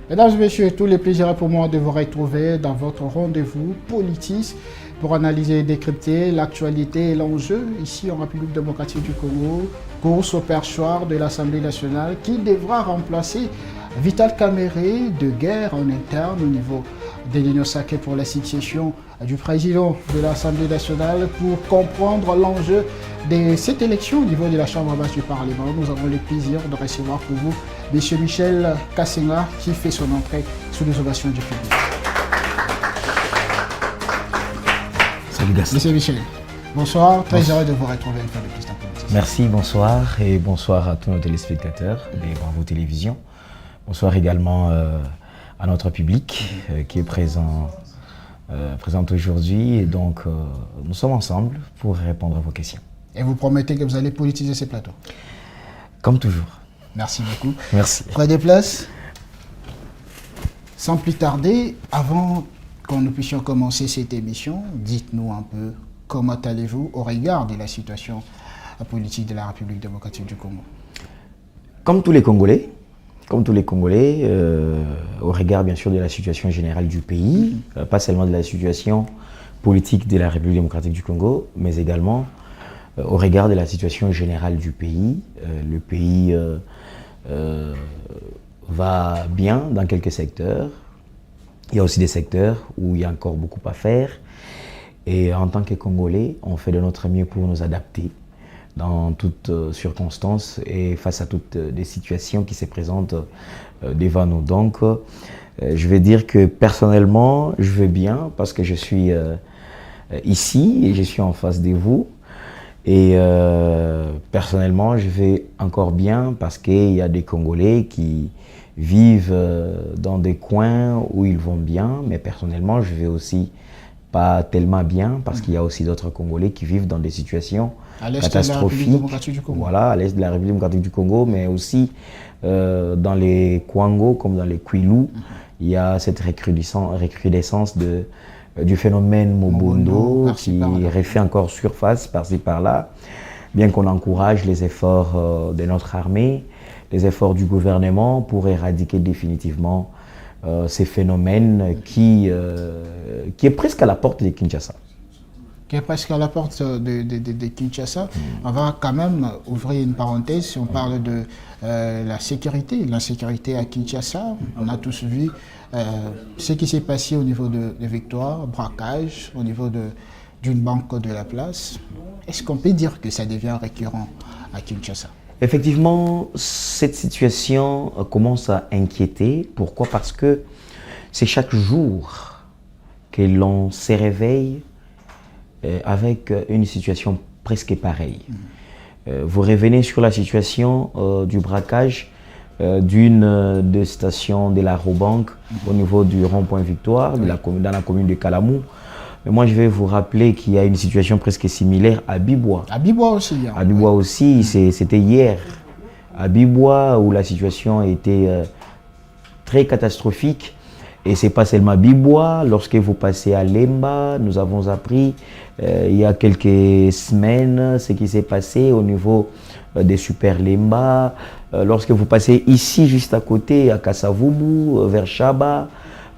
Mesdames et messieurs, tous les plaisirs pour moi de vous retrouver dans votre rendez-vous Politis pour analyser et décrypter l'actualité et l'enjeu ici en République démocratique du Congo, course au perchoir de l'Assemblée nationale qui devra remplacer Vital Kamerhe de guerre en interne au niveau de l'Union sacrée pour la succession du président de l'Assemblée nationale. Pour comprendre l'enjeu de cette élection au niveau de la Chambre basse du Parlement, nous avons le plaisir de recevoir pour vous M. Michel Kassenga qui fait son entrée sous les ovations du public. Salut Gaston. Monsieur Michel, bonsoir, très heureux de vous retrouver une fois de plus dans Politis. Merci, bonsoir et bonsoir à tous nos téléspectateurs des Bravo Télévision. Bonsoir également à notre public qui est présent aujourd'hui. Et donc, nous sommes ensemble pour répondre à vos questions. Et vous promettez que vous allez politiser ces plateaux? Comme toujours. Merci beaucoup. Merci. Prenez place. Sans plus tarder, avant que nous puissions commencer cette émission, dites-nous un peu comment allez-vous au regard de la situation politique de la République démocratique du Congo? Comme tous les Congolais, au regard bien sûr de la situation générale du pays, pas seulement de la situation politique de la République démocratique du Congo, mais également au regard de la situation générale du pays. Le pays va bien dans quelques secteurs. Il y a aussi des secteurs où il y a encore beaucoup à faire. Et en tant que Congolais, on fait de notre mieux pour nous adapter dans toutes circonstances et face à toutes les situations qui se présentent devant nous. Donc, je vais dire que personnellement, je vais bien parce que je suis ici et je suis en face de vous. Et personnellement, je vais encore bien parce qu'il y a des Congolais qui vivent dans des coins où ils vont bien, mais personnellement, je vais aussi pas tellement bien parce qu'il y a aussi d'autres Congolais qui vivent dans des situations catastrophiques. Voilà, à l'est de la République démocratique du Congo, mais aussi dans les Kwango comme dans les Kwilu, il y a cette recrudescence du phénomène Mobondo qui refait encore surface par-ci par-là, bien qu'on encourage les efforts de notre armée, les efforts du gouvernement pour éradiquer définitivement ces phénomènes qui est presque à la porte de Kinshasa. Qui est presque à la porte de Kinshasa. On va quand même ouvrir une parenthèse si on parle de la sécurité. L'insécurité à Kinshasa, on a tous vu ce qui s'est passé au niveau de Victoire, braquage, au niveau d'une banque de la place. Est-ce qu'on peut dire que ça devient récurrent à Kinshasa? Effectivement, cette situation commence à inquiéter. Pourquoi? Parce que c'est chaque jour que l'on se réveille avec une situation presque pareille. Vous revenez sur la situation du braquage d'une des stations de la Robank au niveau du rond-point Victoire, dans la commune de Kalamou. Mais moi, je vais vous rappeler qu'il y a une situation presque similaire à Bibois. À Bibois aussi. Hein. À Bibois aussi, c'était hier. À Bibois, où la situation était très catastrophique. Et ce n'est pas seulement Bibois. Lorsque vous passez à Lemba, nous avons appris il y a quelques semaines ce qui s'est passé au niveau des Super Lemba. Lorsque vous passez ici, juste à côté, à Kassavubu, vers Chaba,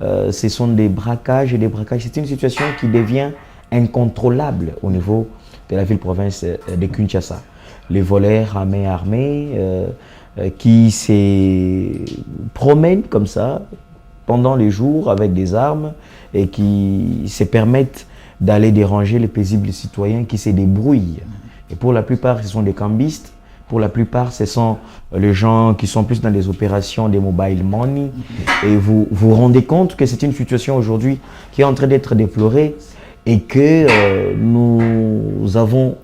ce sont des braquages et des braquages. C'est une situation qui devient incontrôlable au niveau de la ville-province de Kinshasa. Les voleurs à main armée qui se promènent comme ça pendant les jours avec des armes et qui se permettent d'aller déranger les paisibles citoyens qui se débrouillent. Et pour la plupart, ce sont des cambistes. Pour la plupart, ce sont les gens qui sont plus dans les opérations des mobile money. Et vous vous rendez compte que c'est une situation aujourd'hui qui est en train d'être déplorée et que nous avons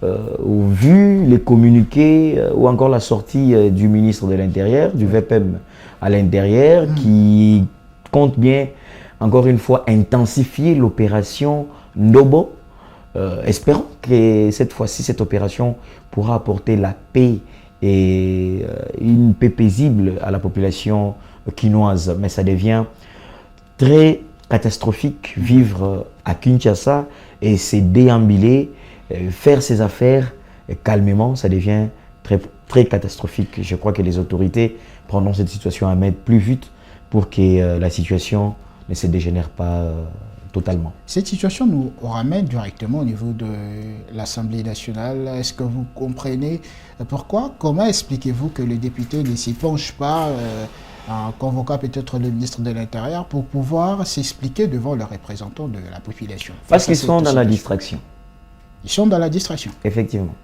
vu les communiqués ou encore la sortie du ministre de l'Intérieur, du VPM à l'intérieur, qui compte bien, encore une fois, intensifier l'opération Ndobo. Espérons que cette fois-ci, cette opération pourra apporter la paix et une paix paisible à la population quinoise. Mais ça devient très catastrophique vivre à Kinshasa et se déambuler, faire ses affaires calmement, ça devient très catastrophique. Je crois que les autorités prendront cette situation à mettre plus vite pour que la situation ne se dégénère pas totalement. Cette situation nous ramène directement au niveau de l'Assemblée nationale. Est-ce que vous comprenez pourquoi? Comment expliquez-vous que les députés ne s'y penchent pas en convoquant peut-être le ministre de l'Intérieur pour pouvoir s'expliquer devant les représentants de la population? Parce qu'ils sont dans la distraction. Ils sont dans la distraction. Effectivement.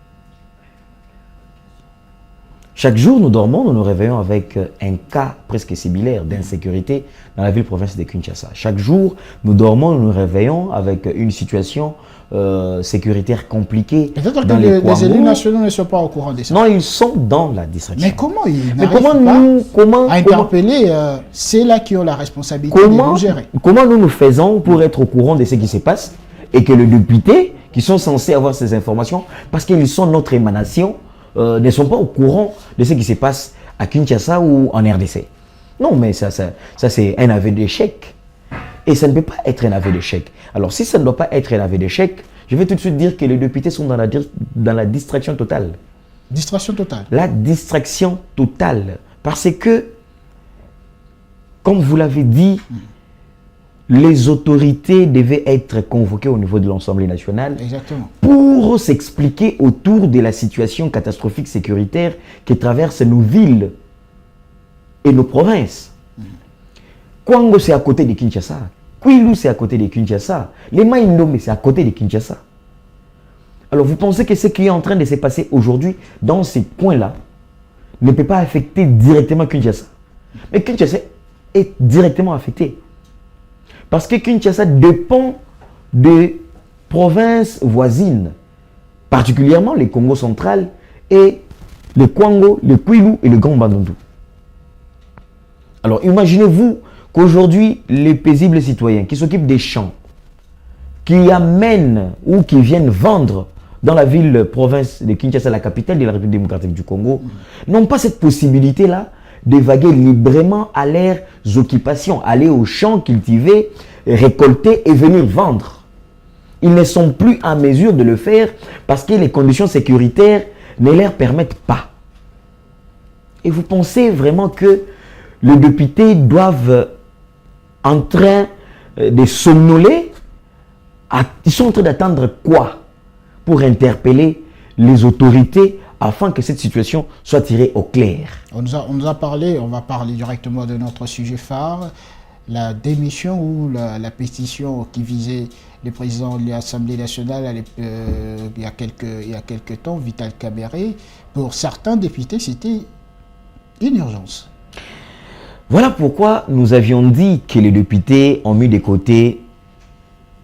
Chaque jour, nous dormons, nous nous réveillons avec un cas presque similaire d'insécurité dans la ville-province de Kinshasa. Chaque jour, nous dormons, nous nous réveillons avec une situation sécuritaire compliquée. Peut-être que les élus nationaux ne sont pas au courant de ça. Non, ils sont dans la distraction. Mais comment ils n'arrivent pas à interpeller ceux-là qui ont la responsabilité de nous gérer? Comment nous faisons pour être au courant de ce qui se passe et que les députés qui sont censés avoir ces informations, parce qu'ils sont notre émanation, ne sont pas au courant de ce qui se passe à Kinshasa ou en RDC. Non, mais ça c'est un aveu d'échec. Et ça ne peut pas être un aveu d'échec. Alors, si ça ne doit pas être un aveu d'échec, je vais tout de suite dire que les députés sont dans la distraction totale. Distraction totale. La distraction totale. Parce que, comme vous l'avez dit, les autorités devaient être convoquées au niveau de l'Assemblée nationale. Exactement. Pour s'expliquer autour de la situation catastrophique sécuritaire qui traverse nos villes et nos provinces. Kwango, c'est à côté de Kinshasa. Kwilu, c'est à côté de Kinshasa. Les Maïndomé, c'est à côté de Kinshasa. Alors, vous pensez que ce qui est en train de se passer aujourd'hui dans ces points-là ne peut pas affecter directement Kinshasa. Mais Kinshasa est directement affecté. Parce que Kinshasa dépend des provinces voisines, particulièrement les Congo central et le Kwango, le Kwilu et le Grand Bandundu. Alors imaginez-vous qu'aujourd'hui, les paisibles citoyens qui s'occupent des champs, qui amènent ou qui viennent vendre dans la ville-province de Kinshasa, la capitale de la République démocratique du Congo, n'ont pas cette possibilité-là d'évaguer librement à leurs occupations, aller aux champs, cultiver, récolter et venir vendre. Ils ne sont plus en mesure de le faire parce que les conditions sécuritaires ne leur permettent pas. Et vous pensez vraiment que les députés doivent en train de somnoler? Ils sont en train d'attendre quoi pour interpeller les autorités afin que cette situation soit tirée au clair? On nous a parlé, on va parler directement de notre sujet phare, la démission ou la pétition qui visait le président de l'Assemblée nationale il y a quelques temps, Vital Kamerhe. Pour certains députés, c'était une urgence. Voilà pourquoi nous avions dit que les députés ont mis de côté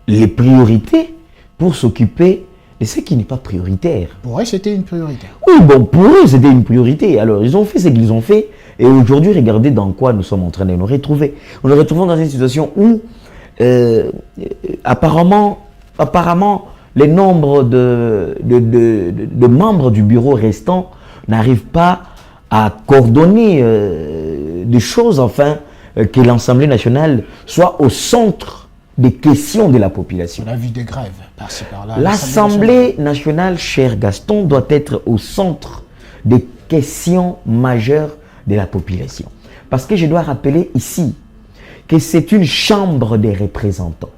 les priorités pour s'occuper de ce qui n'est pas prioritaire. Pour eux, c'était une priorité. Oui, bon, pour eux, c'était une priorité. Alors, ils ont fait ce qu'ils ont fait. Et aujourd'hui, regardez dans quoi nous sommes en train de nous retrouver. Nous nous retrouvons dans une situation où, apparemment, les nombres de membres du bureau restant n'arrivent pas à coordonner des choses, enfin, que l'Assemblée nationale soit au centre des questions de la population. On a vu des grèves par-ci par-là. L'Assemblée nationale, cher Gaston, doit être au centre des questions majeures de la population. Parce que je dois rappeler ici que c'est une chambre des représentants.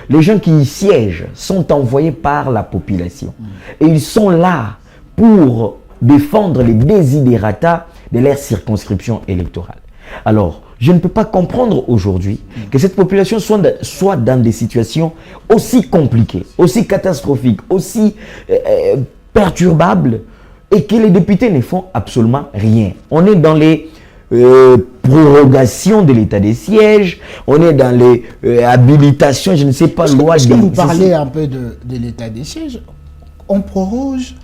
Les gens qui y siègent sont envoyés par la population. Et ils sont là pour défendre les desiderata de leur circonscription électorale. Alors, je ne peux pas comprendre aujourd'hui que cette population soit dans des situations aussi compliquées, aussi catastrophiques, aussi perturbables, et que les députés ne font absolument rien. On est dans les prorogations de l'état des sièges, on est dans les habilitations, je ne sais pas, loi. Est-ce que vous parlez un peu de l'état des sièges? On proroge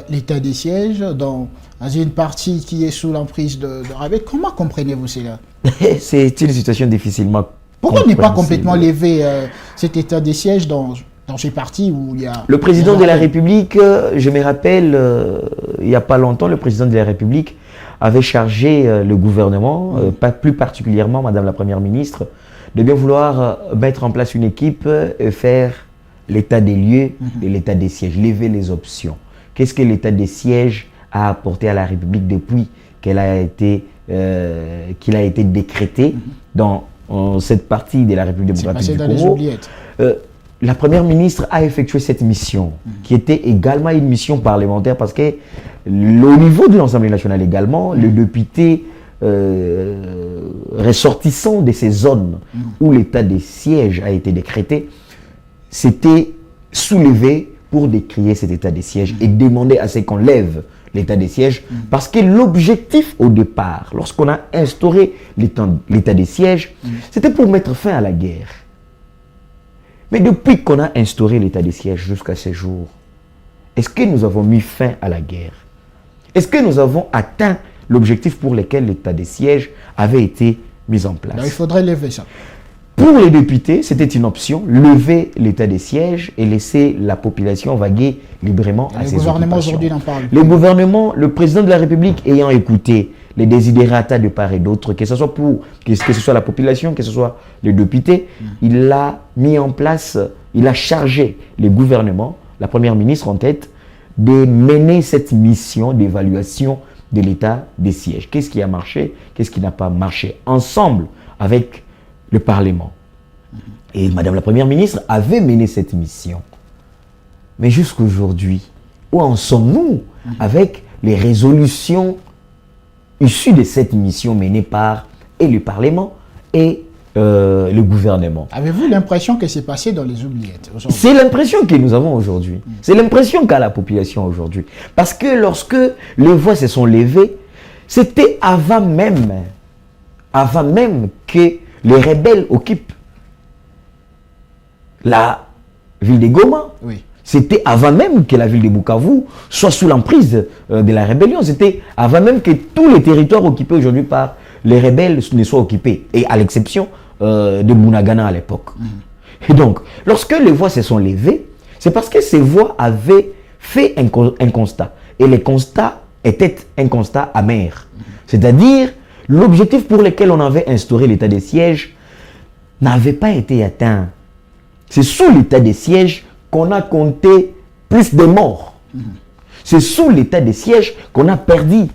l'état des sièges dans une partie qui est sous l'emprise de rabais. Comment comprenez-vous cela? C'est une situation difficilement. Pourquoi n'est pas complètement levé cet état des sièges dans ces parties où il y a... Le président de la République, je me rappelle, il n'y a pas longtemps, le président de la République avait chargé le gouvernement, plus particulièrement Madame la Première ministre, de bien vouloir mettre en place une équipe et faire l'état des lieux et l'état des sièges, lever les options. Qu'est-ce que l'état des sièges a apporté à la République depuis qu'il a été décrété dans cette partie de la République démocratique du Congo, la première ministre a effectué cette mission, qui était également une mission parlementaire, parce que au niveau de l'Assemblée nationale également, le député ressortissant de ces zones où l'état de siège a été décrété, s'était soulevé pour décrier cet état de siège et demander à ce qu'on lève l'état de siège, parce que l'objectif au départ, lorsqu'on a instauré l'état de siège, c'était pour mettre fin à la guerre. Mais depuis qu'on a instauré l'état de siège jusqu'à ce jour, est-ce que nous avons mis fin à la guerre? Est-ce que nous avons atteint l'objectif pour lequel l'état de siège avait été mis en place? Alors, il faudrait lever ça. Pour les députés, c'était une option, lever l'état de siège et laisser la population vaguer librement à ses occupations. Le gouvernement aujourd'hui n'en parle plus. Le gouvernement, le président de la République ayant écouté les desiderata de part et d'autre, que ce soit que ce soit la population, que ce soit les députés, il a mis en place, il a chargé les gouvernements, la première ministre en tête, de mener cette mission d'évaluation de l'état des sièges. Qu'est-ce qui a marché? Qu'est-ce qui n'a pas marché? Ensemble avec le Parlement. Et Madame la Première ministre avait mené cette mission. Mais jusqu'aujourd'hui, où en sommes-nous avec les résolutions issues de cette mission menée par et le Parlement et le gouvernement? Avez-vous l'impression que c'est passé dans les oubliettes aujourd'hui? C'est l'impression que nous avons aujourd'hui. C'est l'impression qu'a la population aujourd'hui. Parce que lorsque les voix se sont levées, c'était avant même que les rebelles occupent la ville de Goma. Oui. C'était avant même que la ville de Bukavu soit sous l'emprise de la rébellion. C'était avant même que tous les territoires occupés aujourd'hui par les rebelles ne soient occupés. Et à l'exception de Bunagana à l'époque. Et donc, lorsque les voix se sont levées, c'est parce que ces voix avaient fait un constat. Et le constat était un constat amer. C'est-à-dire, l'objectif pour lequel on avait instauré l'état de siège n'avait pas été atteint. C'est sous l'état de siège qu'on a compté plus de morts. C'est sous l'état de siège qu'on a perdu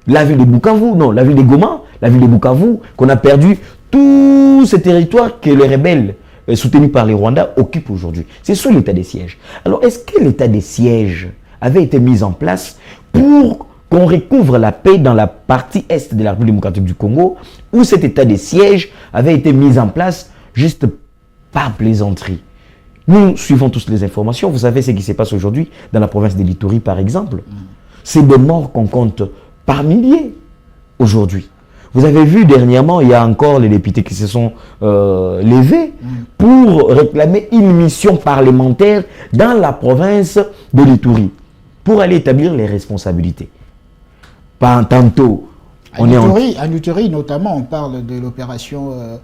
la ville de Bukavu, non, la ville de Goma, la ville de Bukavu, qu'on a perdu tous ces territoires que les rebelles soutenus par les Rwandais occupent aujourd'hui. C'est sous l'état de siège. Alors, est-ce que l'état de siège avait été mis en place pour qu'on recouvre la paix dans la partie est de la République démocratique du Congo, où cet état de siège avait été mis en place juste par plaisanterie? Nous suivons tous les informations. Vous savez ce qui se passe aujourd'hui dans la province de l'Ituri, par exemple. C'est des morts qu'on compte par milliers aujourd'hui. Vous avez vu dernièrement, il y a encore les députés qui se sont levés pour réclamer une mission parlementaire dans la province de l'Ituri pour aller établir les responsabilités. Tantôt, en Ituri, notamment, on parle de l'opération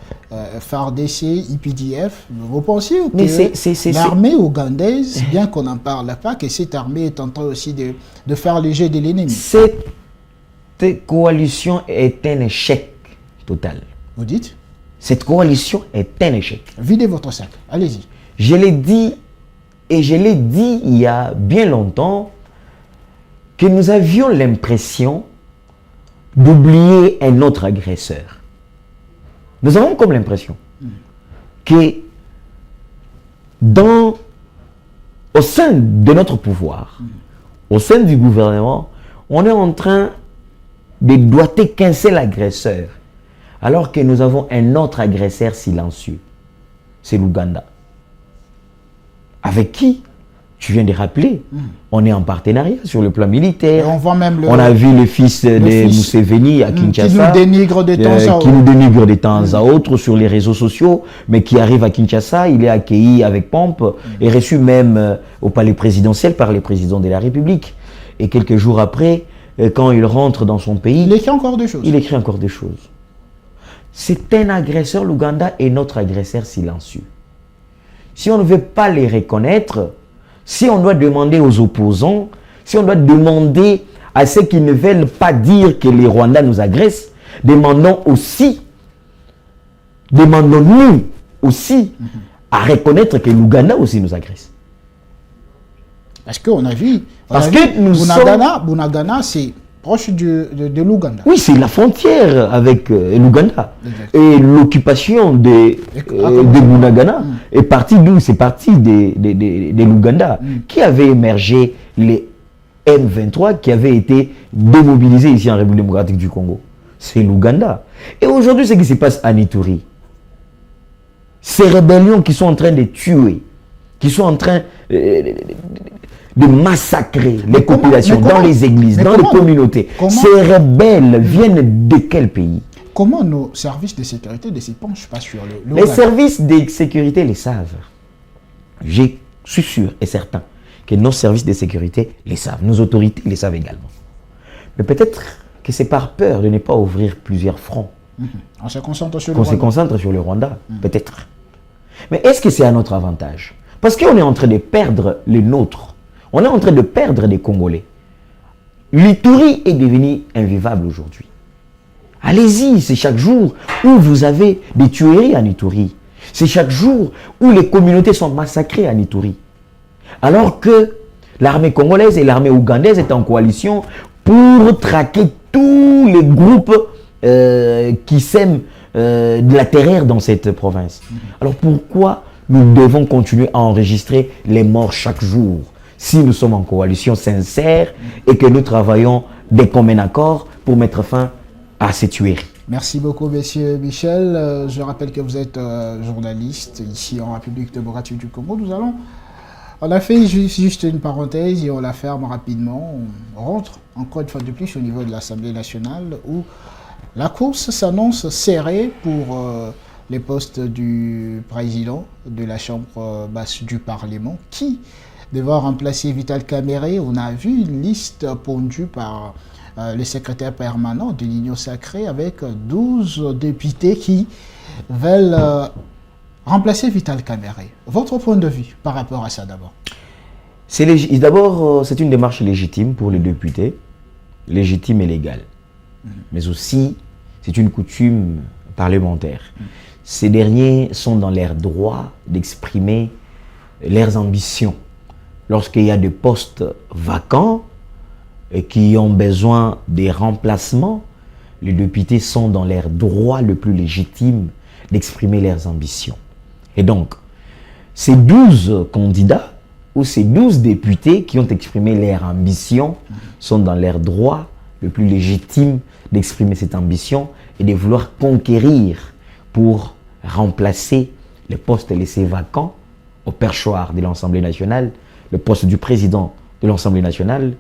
FARDC, IPDF. Vous pensez que l'armée ougandaise, bien qu'on n'en parle pas, que cette armée est en train aussi de faire le jeu de l'ennemi? Cette coalition est un échec total. Vous dites? Cette coalition est un échec. Videz votre sac, allez-y. Je l'ai dit, et je l'ai dit il y a bien longtemps, que nous avions l'impression d'oublier un autre agresseur. Nous avons comme l'impression que au sein de notre pouvoir, au sein du gouvernement, on est en train de doiter qu'un seul agresseur, alors que nous avons un autre agresseur silencieux. C'est l'Ouganda. Avec qui, tu viens de rappeler, on est en partenariat sur le plan militaire. Et on voit même on a vu le fils de Museveni à Kinshasa, qui nous dénigre de temps à autre. Qui nous dénigre de temps à autre sur les réseaux sociaux, mais qui arrive à Kinshasa, il est accueilli avec pompe et reçu même au palais présidentiel par le président de la République. Et quelques jours après, quand il rentre dans son pays, il écrit encore des choses. Il écrit encore des choses. C'est un agresseur, l'Ouganda est notre agresseur silencieux. Si on ne veut pas les reconnaître, si on doit demander aux opposants, si on doit demander à ceux qui ne veulent pas dire que les Rwandais nous agressent, demandons-nous aussi à reconnaître que l'Ouganda aussi nous agresse. Parce qu'on a vu, Bunagana, Bunagana, c'est proche de l'Ouganda. Oui, c'est la frontière avec l'Ouganda. Exact. Et l'occupation de Bunagana est partie d'où? C'est parti de l'Ouganda, qui avait émergé les M23, qui avaient été démobilisés ici en République démocratique du Congo. C'est l'Ouganda. Et aujourd'hui, ce qui se passe à Ituri, ces rébellions qui sont en train de tuer, qui sont en train de massacrer les populations dans les églises, dans les communautés. Ces rebelles viennent de quel pays? Comment nos services de sécurité ne s'y penchent pas sur le Les services de sécurité les savent. Je suis sûr et certain que nos services de sécurité les savent. Nos autorités les savent également. Mais peut-être que c'est par peur de ne pas ouvrir plusieurs fronts. On se concentre sur le Rwanda. Peut-être. Mais est-ce que c'est à notre avantage? Parce qu'on est en train de perdre les nôtres. On est en train de perdre des Congolais. L'Ituri est devenu invivable aujourd'hui. Allez-y, c'est chaque jour où vous avez des tueries en Ituri. C'est chaque jour où les communautés sont massacrées en Ituri. Alors que l'armée congolaise et l'armée ougandaise étaient en coalition pour traquer tous les groupes qui sèment de la terreur dans cette province. Alors pourquoi nous devons continuer à enregistrer les morts chaque jour si nous sommes en coalition sincère et que nous travaillons de commun accord pour mettre fin à ces tueries? Merci beaucoup, monsieur Michel. Je rappelle que vous êtes journaliste ici en République démocratique du Congo. On a fait juste une parenthèse et on la ferme rapidement. On rentre encore une fois de plus au niveau de l'Assemblée nationale où la course s'annonce serrée pour les postes du président de la Chambre basse du Parlement qui devra remplacer Vital Kamerhe. On a vu une liste pondue par le secrétaire permanent de l'Union sacrée avec 12 députés qui veulent remplacer Vital Kamerhe. Votre point de vue par rapport à ça d'abord? D'abord, c'est une démarche légitime pour les députés, légitime et légale. Mais aussi, c'est une coutume parlementaire. Ces derniers sont dans leur droit d'exprimer leurs ambitions. Lorsqu'il y a des postes vacants et qui ont besoin des remplacements, les députés sont dans leur droit le plus légitime d'exprimer leurs ambitions. Et donc, ces 12 candidats ou ces 12 députés qui ont exprimé leurs ambitions sont dans leur droit le plus légitime d'exprimer cette ambition et de vouloir conquérir pour remplacer les postes laissés vacants au perchoir de l'Assemblée nationale, le poste du président de l'Assemblée nationale,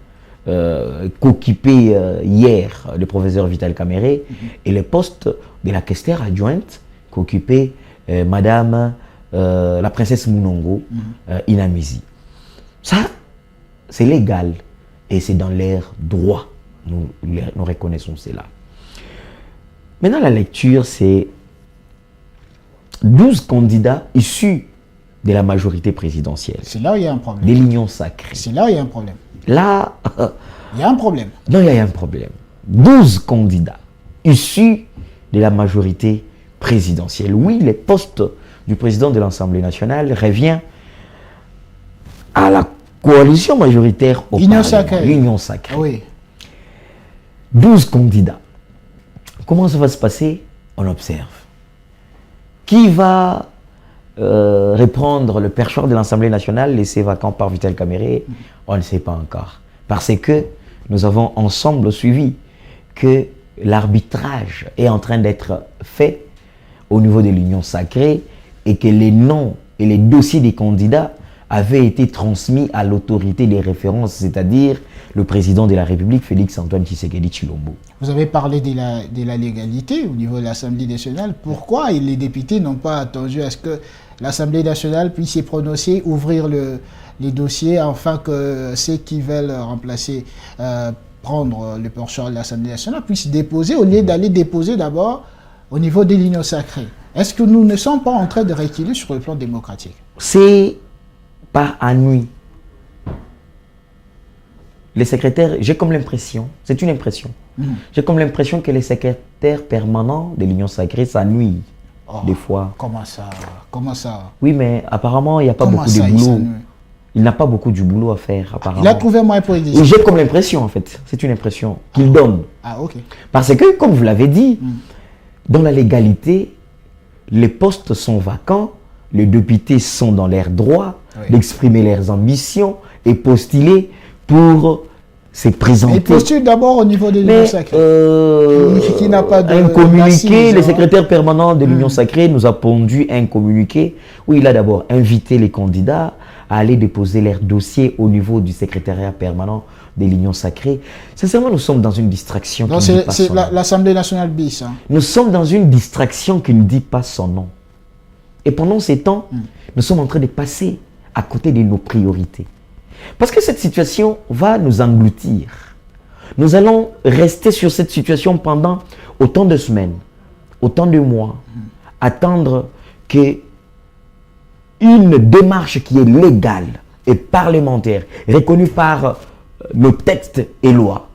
qu'occupait hier le professeur Vital Kamerhe, et le poste de la questeur adjointe qu'occupait Madame la princesse Munongo Inamizi. Ça, c'est légal et c'est dans l'air droit. Nous reconnaissons cela. Maintenant, la lecture, c'est 12 candidats issus de la majorité présidentielle. C'est là où il y a un problème. De l'Union sacrée. C'est là où il y a un problème. Là, il y a un problème. Non, il y a un problème. 12 candidats issus de la majorité présidentielle. Oui, le poste du président de l'Assemblée nationale revient à la coalition majoritaire au Union Parlement. sacrée. L'Union sacrée. Oui. 12 candidats. Comment ça va se passer? On observe. Qui va reprendre le perchoir de l'Assemblée nationale laissé vacant par Vital Kamerhe? On ne sait pas encore. Parce que nous avons ensemble suivi que l'arbitrage est en train d'être fait au niveau de l'Union sacrée et que les noms et les dossiers des candidats avaient été transmis à l'autorité des références, c'est-à-dire le président de la République, Félix-Antoine Tshisekedi Tshilombo. Vous avez parlé de la légalité au niveau de l'Assemblée nationale. Pourquoi les députés n'ont pas attendu à ce que l'Assemblée nationale puisse y prononcer, ouvrir les dossiers, afin que ceux qui veulent remplacer, prendre le perchoir de l'Assemblée nationale puissent déposer, au lieu d'aller déposer d'abord au niveau de l'Union sacrée? Est-ce que nous ne sommes pas en train de reculer sur le plan démocratique? C'est pas à nuit. Les secrétaires, j'ai comme l'impression, c'est une impression, j'ai comme l'impression que les secrétaires permanents de l'Union sacrée s'ennuient des fois. Comment ça? Oui, mais apparemment, il n'y a pas beaucoup de boulot. Il il n'a pas beaucoup du boulot à faire, apparemment. Il a trouvé un moyen politique. J'ai comme l'impression, en fait, c'est une impression qu'il donne. Ah, ok. Parce que, comme vous l'avez dit, dans la légalité, les postes sont vacants, les députés sont dans leurs droits d'exprimer leurs ambitions et postuler pour se présenter. Il postule d'abord au niveau de l'Union sacrée. Qui n'a pas de un communiqué, le hein. secrétaire permanent de l'Union sacrée nous a pondu un communiqué où il a d'abord invité les candidats à aller déposer leur dossier au niveau du secrétariat permanent de l'Union sacrée. Sincèrement, nous sommes dans une distraction qui ne dit pas son nom. L'Assemblée nationale bis. Hein. Nous sommes dans une distraction qui ne dit pas son nom. Et pendant ces temps, nous sommes en train de passer à côté de nos priorités. Parce que cette situation va nous engloutir. Nous allons rester sur cette situation pendant autant de semaines, autant de mois, attendre que une démarche qui est légale et parlementaire, reconnue par nos textes et lois,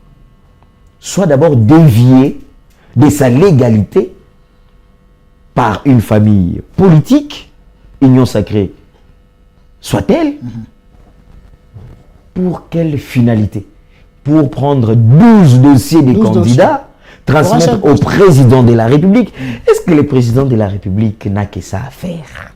soit d'abord déviée de sa légalité par une famille politique, Union sacrée, soit-elle, pour quelle finalité? Pour prendre 12 dossiers des candidats, transmettre au président de la République. Est-ce que le président de la République n'a que ça à faire?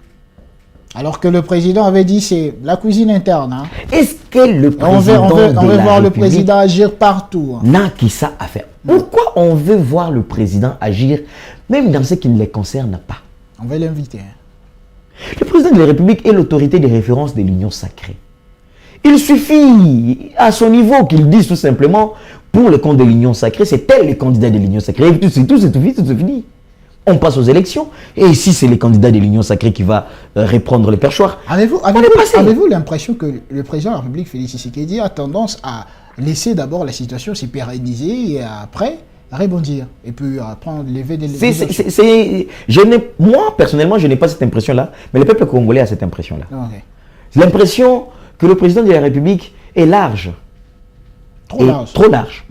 Alors que le président avait dit c'est la cuisine interne. Hein. Est-ce que le président on veut voir le président agir partout. Hein. N'a que ça à faire? Pourquoi on veut voir le président agir, même dans ce qui ne les concerne pas? On va l'inviter. Hein. Le président de la République est l'autorité de référence de l'Union sacrée. Il suffit à son niveau qu'il dise tout simplement pour le compte de l'Union sacrée, c'est tel le candidat de l'Union sacrée. Et c'est tout, c'est fini. On passe aux élections. Et ici, c'est le candidat de l'Union sacrée qui va reprendre le perchoir. Avez-vous l'impression que le président de la République, Félix Tshisekedi, a tendance à laisser d'abord la situation se pérenniser et après rebondir et puis prendre lever des moi, personnellement, je n'ai pas cette impression-là, mais le peuple congolais a cette impression-là. Okay. L'impression que le président de la République est large. Trop large.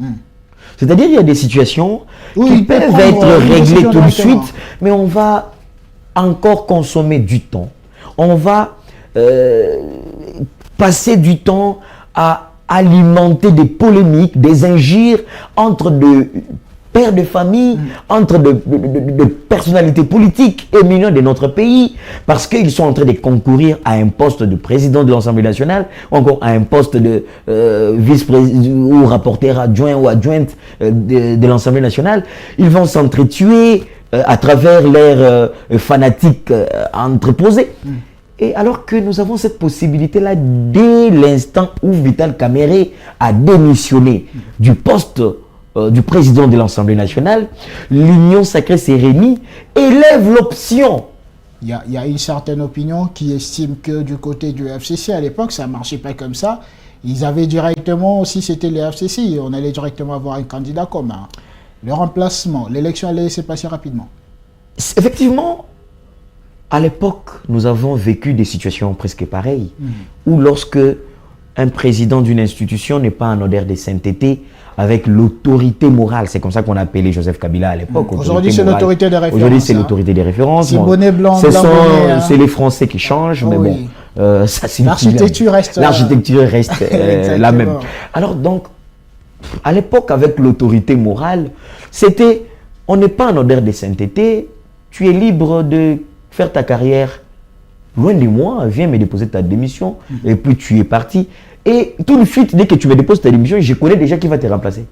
C'est-à-dire qu'il y a des situations qui peuvent être réglées tout de suite, mais on va encore consommer du temps. On va passer du temps à alimenter des polémiques, des injures entre de pères de famille, entre de personnalités politiques éminentes de notre pays, parce qu'ils sont en train de concourir à un poste de président de l'Assemblée nationale, ou encore à un poste de vice-président ou rapporteur adjoint ou adjointe de l'Assemblée nationale. Ils vont s'entretuer à travers leurs fanatiques entreposés. Et alors que nous avons cette possibilité-là dès l'instant où Vital Kamerhe a démissionné du poste du président de l'Assemblée nationale, l'Union sacrée s'est réunie et lève l'option. Il y a une certaine opinion qui estime que du côté du FCC, à l'époque, ça ne marchait pas comme ça. Ils avaient directement, si c'était le FCC, on allait directement avoir un candidat commun. Le remplacement, l'élection allait se passer rapidement. Effectivement, à l'époque, nous avons vécu des situations presque pareilles, où lorsque un président d'une institution n'est pas en odeur de sainteté, avec l'autorité morale, c'est comme ça qu'on appelait Joseph Kabila à l'époque. Aujourd'hui, c'est l'autorité des références. Aujourd'hui, c'est l'autorité des références. Bonnet blanc, c'est les Français qui changent, mais bon, ça c'est l'architecture reste la même. Alors donc, à l'époque, avec l'autorité morale, c'était, on n'est pas en odeur de sainteté, tu es libre de faire ta carrière loin de moi, viens me déposer ta démission, et puis tu es parti. Et tout de suite, dès que tu me déposes ta démission, je connais déjà qui va te remplacer.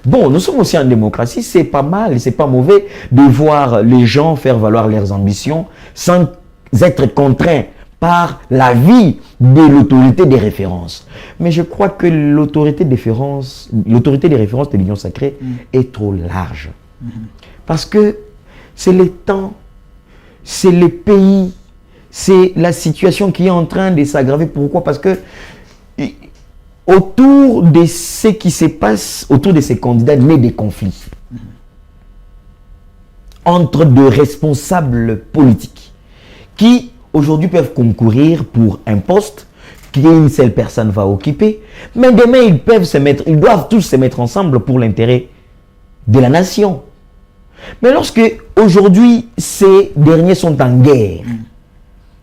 Bon, nous sommes aussi en démocratie, c'est pas mal, c'est pas mauvais de voir les gens faire valoir leurs ambitions sans être contraints par l'avis de l'autorité des références. Mais je crois que l'autorité des références de l'Union sacrée est trop large. Parce que c'est le temps, c'est le pays, c'est la situation qui est en train de s'aggraver. Pourquoi? Parce que autour de ce qui se passe, autour de ces candidats, il y a des conflits entre deux responsables politiques qui aujourd'hui peuvent concourir pour un poste qu'une seule personne va occuper, mais demain ils doivent tous se mettre ensemble pour l'intérêt de la nation. Mais lorsque aujourd'hui ces derniers sont en guerre,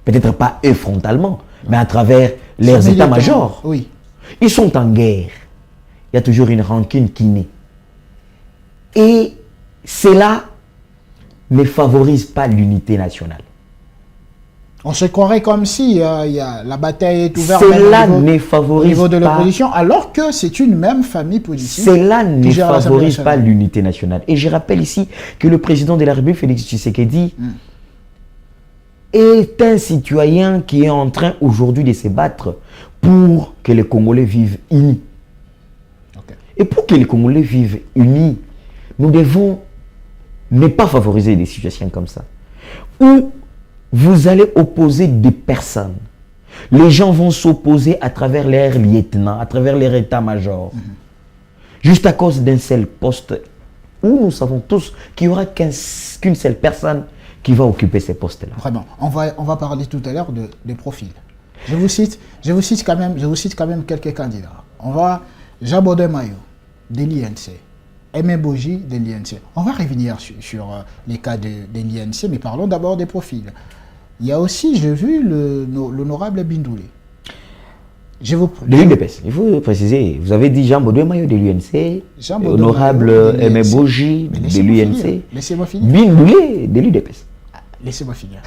Peut-être pas eux frontalement, mais à travers leurs états-majors. Oui. Ils sont en guerre. Il y a toujours une rancune qui naît. Et cela ne favorise pas l'unité nationale. On se croirait comme si la bataille est ouverte Cela même ne au favorise niveau de pas. l'opposition, alors que c'est une même famille politique. Cela ne qui gère l'Assemblée favorise pas nationale. l'unité nationale. Et je rappelle ici que le président de la République, Félix Tshisekedi, est un citoyen qui est en train aujourd'hui de se battre pour que les Congolais vivent unis. Ok. Et pour que les Congolais vivent unis, nous devons ne pas favoriser des situations comme ça. Où vous allez opposer des personnes. Les gens vont s'opposer à travers leurs lieutenants, à travers leur état-major. Juste à cause d'un seul poste où nous savons tous qu'il n'y aura qu'une seule personne qui va occuper ces postes-là. Vraiment. On va parler tout à l'heure des profils. Je vous cite quand même quelques candidats. On va Jean Baudouin Mayo, de l'INC. Aimé Boji, de l'INC. On va revenir sur les cas de l'INC, mais parlons d'abord des profils. Il y a aussi, j'ai vu, l'honorable Bindoulé. De l'UDPS, il faut préciser. Vous avez dit Jean Baudouin Mayo de l'UNC, honorable Aimé Boji de l'UNC, laissez-moi finir. Bindoulé de l'UDPS. Laissez-moi finir.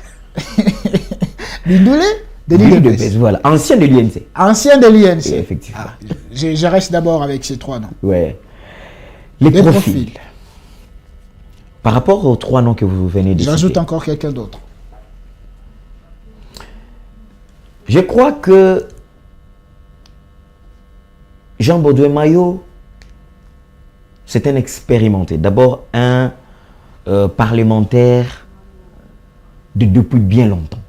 Bindoulé de l'UDPS, voilà. Ancien de l'UNC. Ancien de l'UNC. Oui, effectivement. Je reste d'abord avec ces trois noms. Ouais. Les profils. Par rapport aux trois noms que vous venez de citer. J'ajoute encore quelqu'un d'autre. Je crois que Jean Baudouin Mayo, c'est un expérimenté. D'abord, un parlementaire depuis bien longtemps.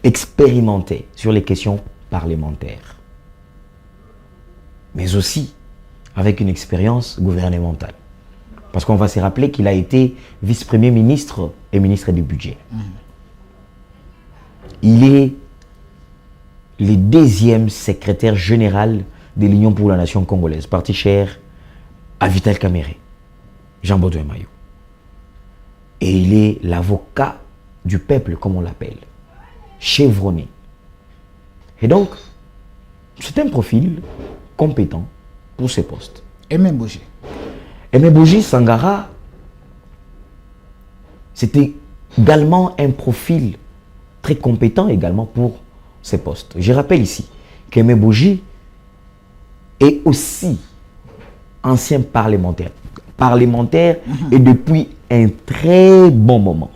Expérimenté sur les questions parlementaires. Mais aussi avec une expérience gouvernementale. Parce qu'on va se rappeler qu'il a été vice-premier ministre et ministre du budget. Il est le deuxième secrétaire général de l'Union pour la nation congolaise, parti cher à Vital Kamerhe, Jean Baudouin Mayo. Et il est l'avocat du peuple, comme on l'appelle, chevronné. Et donc, c'est un profil compétent pour ces postes. Aimé Boji. Aimé Boji Sangara, c'était également un profil très compétent également pour ces postes. Je rappelle ici qu'Aimé Boji est aussi ancien parlementaire. Et depuis un très bon moment.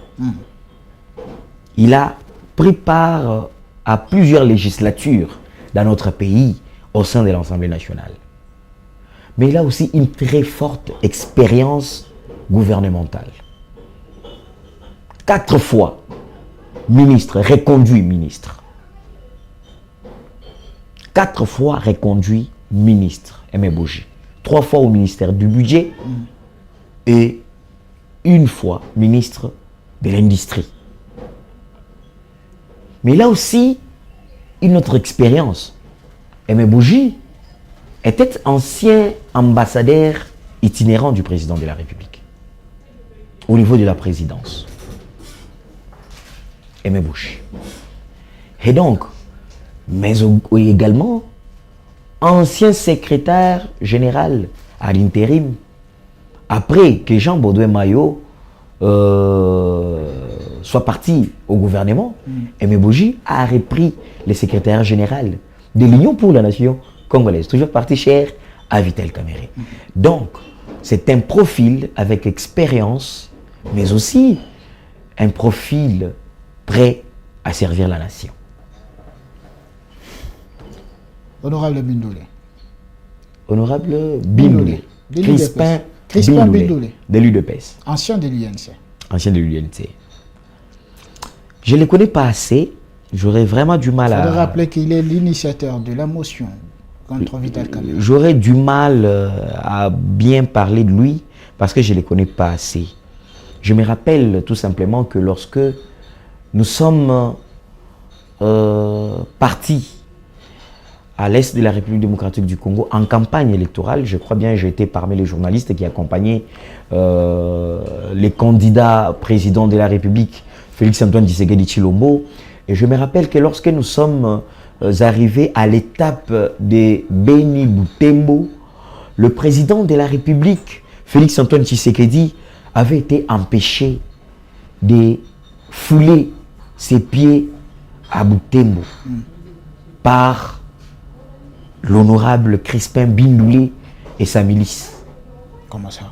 Il a pris part à plusieurs législatures dans notre pays au sein de l'Assemblée nationale. Mais il a aussi une très forte expérience gouvernementale. 4 fois ministre, reconduit ministre. 4 fois reconduit ministre, Aimé Boji. 3 fois au ministère du budget et 1 fois ministre de l'industrie. Mais il a aussi une autre expérience. Aimé Boji était ancien ambassadeur itinérant du président de la République au niveau de la présidence. Aimé Boji. Et donc, mais également ancien secrétaire général à l'intérim après que Jean Baudouin Mayo soit parti au gouvernement. Aimé Boji a repris le secrétaire général de l'Union pour la nation congolaise, toujours parti cher à Vital Kamerhe. Donc, c'est un profil avec expérience, mais aussi un profil prêt à servir la nation. Honorable Bindoulé. Honorable Bindoulé. Crispin Bindoulé. De l'UDPS. Ancien de l'UNC. Ancien de l'UNC. Je ne le connais pas assez. J'aurais vraiment du mal à... Il faut rappeler qu'il est l'initiateur de la motion contre Vital Kamerhe. J'aurais du mal à bien parler de lui parce que je ne le connais pas assez. Je me rappelle tout simplement que lorsque nous sommes partis à l'est de la République démocratique du Congo en campagne électorale, je crois bien que j'ai été parmi les journalistes qui accompagnaient les candidats présidents de la République, Félix Antoine Tshisekedi Tshilombo Et je me rappelle que lorsque nous sommes arrivés à l'étape de Beni Boutembo, le président de la République, Félix-Antoine Tshisekedi, avait été empêché de fouler ses pieds à Boutembo par l'honorable Crispin Bindoulé et sa milice. Comment ça?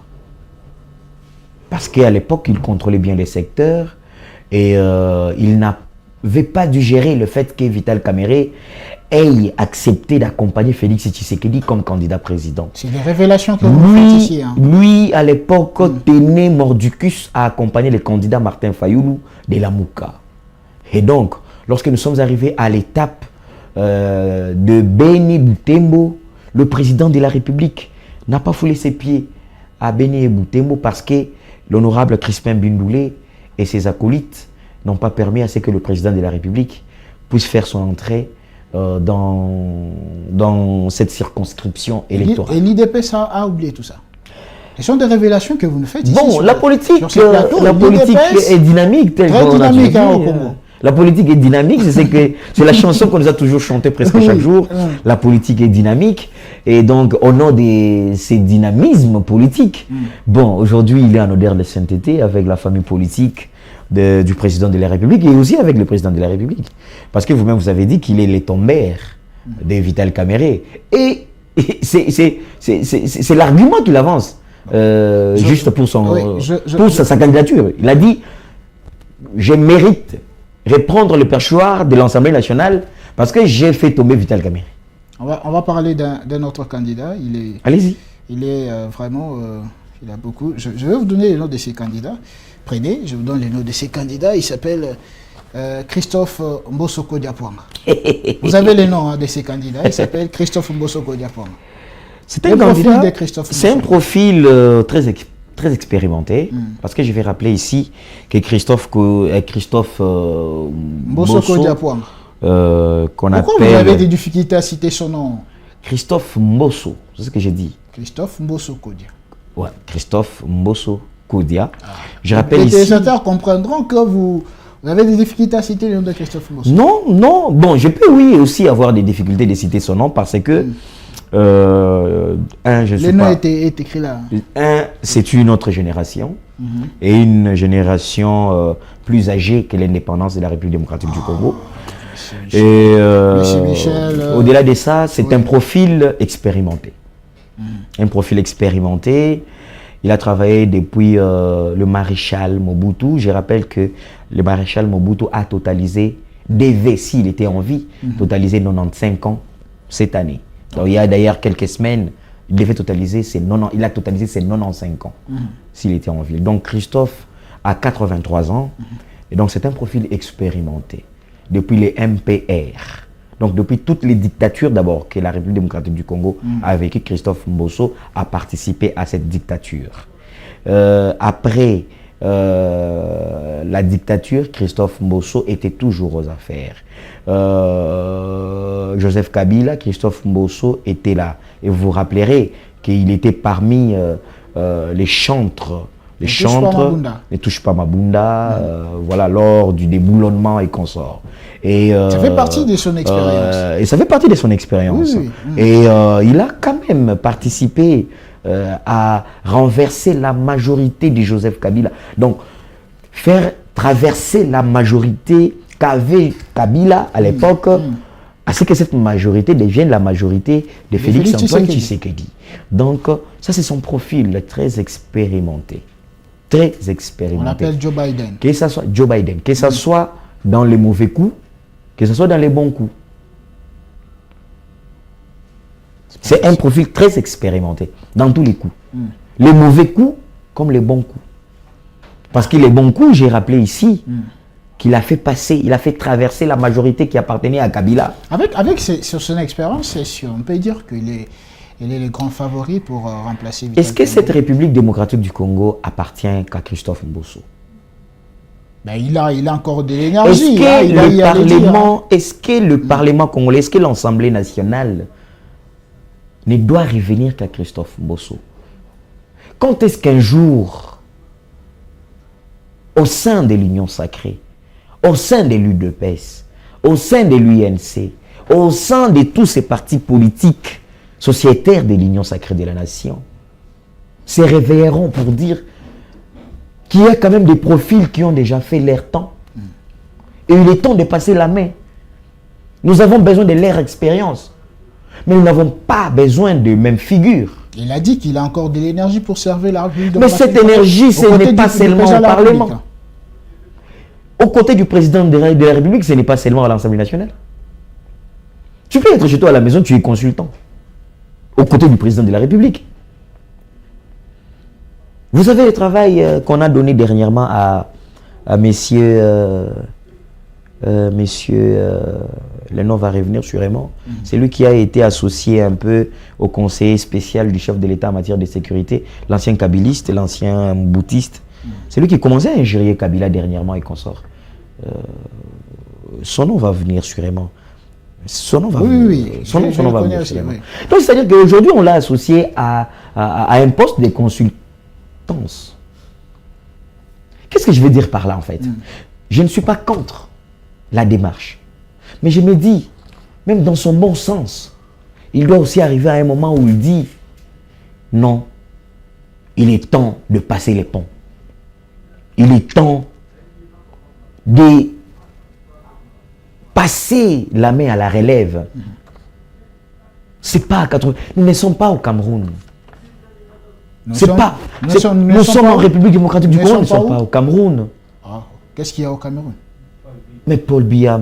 Parce qu'à l'époque, il contrôlait bien les secteurs et il n'avait pas dû gérer le fait que Vital Kamerhe ait accepté d'accompagner Félix Tshisekedi comme candidat président. C'est des révélations que vous faites ici. Hein. Lui, à l'époque, tenait mordicus à accompagner le candidat Martin Fayoulou de la Mouka. Et donc, lorsque nous sommes arrivés à l'étape de Beni Boutembo, le président de la République n'a pas foulé ses pieds à Beni Boutembo parce que l'honorable Crispin Bindoulé et ses acolytes n'ont pas permis à ce que le président de la République puisse faire son entrée dans cette circonscription électorale. Et l'IDPS a oublié tout ça. Ce sont des révélations que vous nous faites ici. Bon, la politique est dynamique. Très dynamique au Congo. La politique est dynamique, c'est la chanson qu'on nous a toujours chantée presque chaque jour. La politique est dynamique. Et donc, au nom de ces dynamismes politiques, bon, aujourd'hui, il est en odeur de sainteté avec la famille politique du président de la République et aussi avec le président de la République. Parce que vous-même, vous avez dit qu'il est le tombeur de Vital Kamerhe. Et c'est l'argument qu'il avance, juste pour, sa candidature. Il a dit, je mérite reprendre le perchoir de l'Assemblée nationale parce que j'ai fait tomber Vital Kamerhe. On va parler d'un autre candidat. Allez-y. Il est vraiment... il a beaucoup... Je vais vous donner les noms de ces candidats. Prenez, je vous donne les noms de ces candidats. Il s'appelle Christophe Mbosoko Diapwanga. Vous avez les noms de ces candidats. Il s'appelle Christophe Mbosoko Diapwanga. C'est un profil très expérimenté, parce que je vais rappeler ici que Christophe Mbosoko Diapwanga, qu'on appelle... Pourquoi vous avez des difficultés à citer son nom? Christophe Mbosso, c'est ce que j'ai dit. Christophe Mbosoko Dia. Ouais, Christophe Mbosoko Dia. Je rappelle les ici... téléspectateurs comprendront que vous avez des difficultés à citer le nom de Christophe Mbosso. Non. Bon, je peux aussi avoir des difficultés de citer son nom parce que... le nom est écrit là. C'est une autre génération et une génération plus âgée que l'indépendance de la République démocratique du Congo. Et au-delà de ça, c'est un profil expérimenté. Un profil expérimenté. Il a travaillé depuis le maréchal Mobutu. Je rappelle que le maréchal Mobutu a totalisé, s'il était en vie, totalisé 95 ans cette année. Donc, il y a d'ailleurs quelques semaines, il a totalisé ses 95 ans, s'il était en vie. Donc Christophe a 83 ans, et donc c'est un profil expérimenté, depuis les MPR. Donc depuis toutes les dictatures d'abord que la République démocratique du Congo a vécu, Christophe Mbosso a participé à cette dictature. Après la dictature, Christophe Mbosso était toujours aux affaires. Joseph Kabila, Christophe Mbosso était là. Et vous vous rappellerez qu'il était parmi les chantres. Les chantres ne touchent pas Mabunda, voilà, lors du déboulonnement et consorts. Et, ça fait partie de son expérience. Et ça fait partie de son expérience. Oui. Et il a quand même participé à renverser la majorité de Joseph Kabila. Donc, faire traverser la majorité qu'avait Kabila à l'époque, à ce que cette majorité devienne la majorité de Félix-Antoine Tshisekedi. Donc, ça c'est son profil très expérimenté. Très expérimenté. On l'appelle Joe Biden. Que ça soit Joe Biden, que ça soit dans les mauvais coups, que ce soit dans les bons coups. C'est un profil très expérimenté dans tous les coups. Les mauvais coups comme les bons coups. Parce que les bons coups, j'ai rappelé ici, qu'il a fait passer, il a fait traverser la majorité qui appartenait à Kabila. Sur son expérience, on peut dire qu'il est le grand favori pour remplacer Vital Est-ce que cette République démocratique du Congo appartient qu'à Christophe Mbosso? Ben, il a encore de l'énergie. Est-ce que le Parlement congolais, est-ce que l'Assemblée nationale ne doit revenir qu'à Christophe Mbosso? Quand est-ce qu'un jour, au sein de l'Union sacrée, au sein de l'UDPS, au sein de l'UNC, au sein de tous ces partis politiques sociétaires de l'Union sacrée de la nation, se réveilleront pour dire qu'il y a quand même des profils qui ont déjà fait leur temps. Et il est temps de passer la main. Nous avons besoin de leur expérience. Mais nous n'avons pas besoin de mêmes figures. Il a dit qu'il a encore de l'énergie pour servir la République. Mais cette énergie, ce n'est pas seulement au Parlement. Aux côtés du président de la République, ce n'est pas seulement à l'Assemblée nationale. Tu peux être chez toi à la maison, tu es consultant. Aux côtés du président de la République. Vous savez le travail qu'on a donné dernièrement à messieurs... le nom va revenir sûrement. C'est lui qui a été associé un peu au conseiller spécial du chef de l'État en matière de sécurité, l'ancien kabiliste, l'ancien boutiste. C'est lui qui commençait à injurier Kabila dernièrement et consort. Son nom va venir sûrement. Son nom va venir. Oui. Son nom va venir sûrement. Oui. Donc c'est-à-dire qu'aujourd'hui on l'a associé à un poste de consultance. Qu'est-ce que je veux dire par là en fait? Je ne suis pas contre la démarche. Mais je me dis, même dans son bon sens, il doit aussi arriver à un moment où il dit non, il est temps de passer les ponts. Il est temps de passer la main à la relève. C'est pas à 80. Nous ne sommes pas au Cameroun. Nous sommes en République démocratique du Congo, nous ne sommes pas au Cameroun. Ah, qu'est-ce qu'il y a au Cameroun? Mais Paul Biya,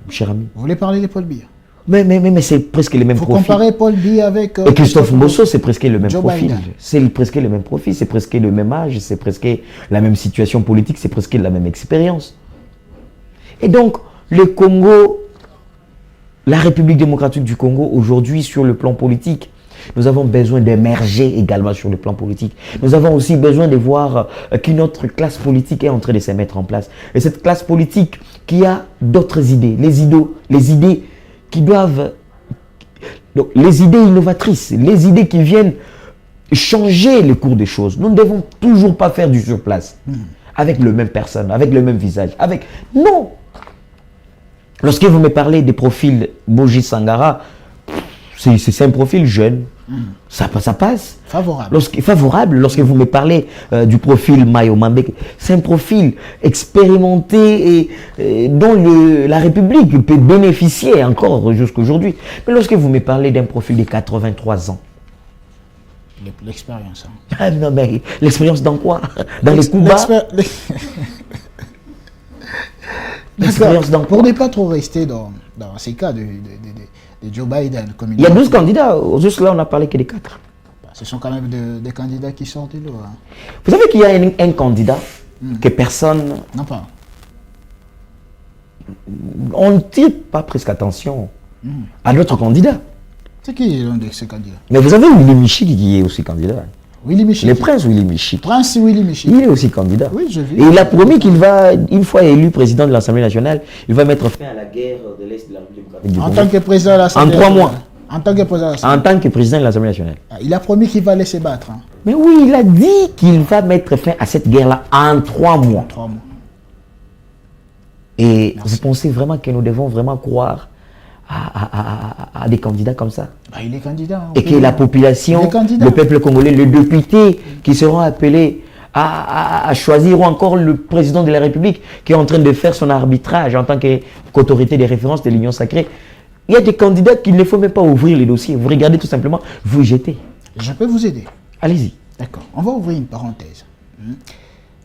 cher ami. Vous voulez parler de Paul Biya? Mais c'est presque les mêmes profils. Vous comparez Paul Biya avec... et Christophe Mbosso, c'est presque le même Joe profil. Biden. C'est presque le même profil, c'est presque le même âge, c'est presque la même situation politique, c'est presque la même expérience. Et donc, le Congo, la République démocratique du Congo, aujourd'hui, sur le plan politique, nous avons besoin d'émerger également sur le plan politique. Nous avons aussi besoin de voir qu'une autre classe politique est en train de se mettre en place. Et cette classe politique qui a d'autres idées, les idées qui doivent... Donc, les idées innovatrices, les idées qui viennent changer le cours des choses. Nous ne devons toujours pas faire du surplace avec le même personne, avec le même visage. Non! Lorsque vous me parlez des profils Boji Sangara, c'est un profil jeune, ça passe. Favorable. Lorsque vous me parlez du profil Mayo Mambek, c'est un profil expérimenté et dont la République peut bénéficier encore jusqu'à aujourd'hui. Mais lorsque vous me parlez d'un profil de 83 ans, l'expérience. Ah, non, mais l'expérience dans quoi? Dans les coups bas? L'expérience dans quoi? Pour ne pas trop rester dans ces cas de Joe Biden. Comme il y a 12 candidats. Juste là, on n'a parlé que des 4. Ce sont quand même des candidats qui sortent de l'eau. Hein. Vous savez qu'il y a un candidat que personne... Non pas. On ne tire pas presque attention à d'autres candidats. C'est qui l'un de ces candidats? Mais vous avez Willy Michik qui est aussi candidat. Willy Michik. Le prince Willy Michik. Prince Willy Michik. Il est aussi candidat. Oui, je vis. Et il a promis qu'il va, une fois élu président de l'Assemblée nationale, il va mettre fin à la guerre de l'Est de la République démocratique du Congo. En tant que président de l'Assemblée nationale. En 3 mois. En tant que président de l'Assemblée. En tant que président de l'Assemblée nationale. Il a promis qu'il va laisser battre. Hein. Mais oui, il a dit qu'il va mettre fin à cette guerre-là en 3 mois. 3 mois. Et vous pensez vraiment que nous devons vraiment croire à des candidats comme ça? Il est candidat. Hein, et que la population, le peuple congolais, les députés qui seront appelés à choisir ou encore le président de la République qui est en train de faire son arbitrage en tant qu'autorité de référence de l'Union sacrée. Il y a des candidats qu'il ne faut même pas ouvrir les dossiers. Vous regardez tout simplement, vous jetez. Je peux vous aider. Allez-y. D'accord. On va ouvrir une parenthèse.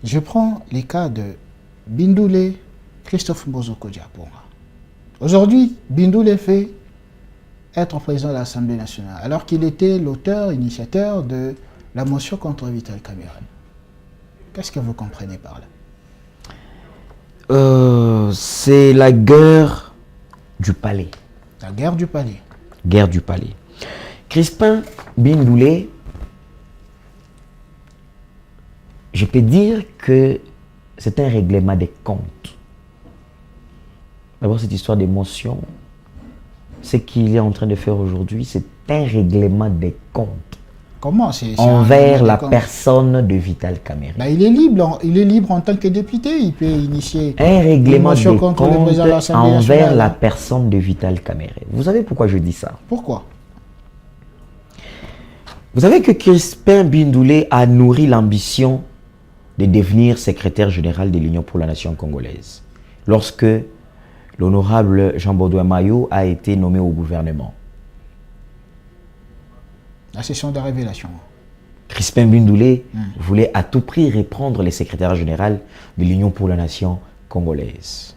Je prends les cas de Bindoulé, Christophe Mbozoko Diaponga. Aujourd'hui, Bindoulé fait être président de l'Assemblée nationale, alors qu'il était l'auteur, initiateur de la motion contre Vital Kamerhe. Qu'est-ce que vous comprenez par là? C'est la guerre du palais. La guerre du palais. Guerre du palais. Crispin Bindoulé, je peux dire que c'est un règlement des comptes. D'abord, cette histoire d'émotion, ce qu'il est en train de faire aujourd'hui, c'est un règlement des comptes. Comment envers la personne de Vital Kamerhe. Ben, il est libre en tant que député, il peut initier un règlement de compte envers envers la personne de Vital Kamerhe. Vous savez pourquoi je dis ça? Pourquoi? Vous savez que Crispin Bindoulé a nourri l'ambition de devenir secrétaire général de l'Union pour la nation congolaise lorsque l'honorable Jean-Baudouin Maillot a été nommé au gouvernement. La session de révélation. Crispin Bindoulé voulait à tout prix reprendre le secrétaire général de l'Union pour la nation congolaise.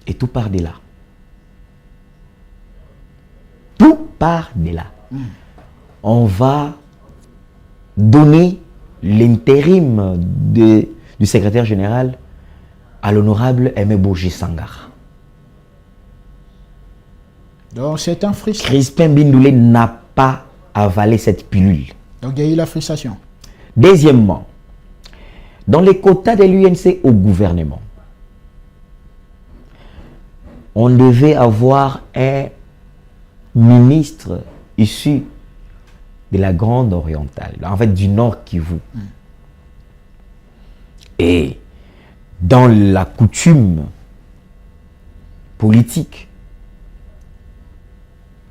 Et tout part de là. Tout part de là. On va donner l'intérim du secrétaire général à l'honorable Aimé Bourgé Sangar. Donc c'est un frisson. Crispin Bindoulé n'a pas avalé cette pilule. Donc il y a eu la frustration. Deuxièmement, dans les quotas de l'UNC au gouvernement, on devait avoir un ministre issu de la Grande Orientale, en fait du Nord Kivu. Et dans la coutume politique,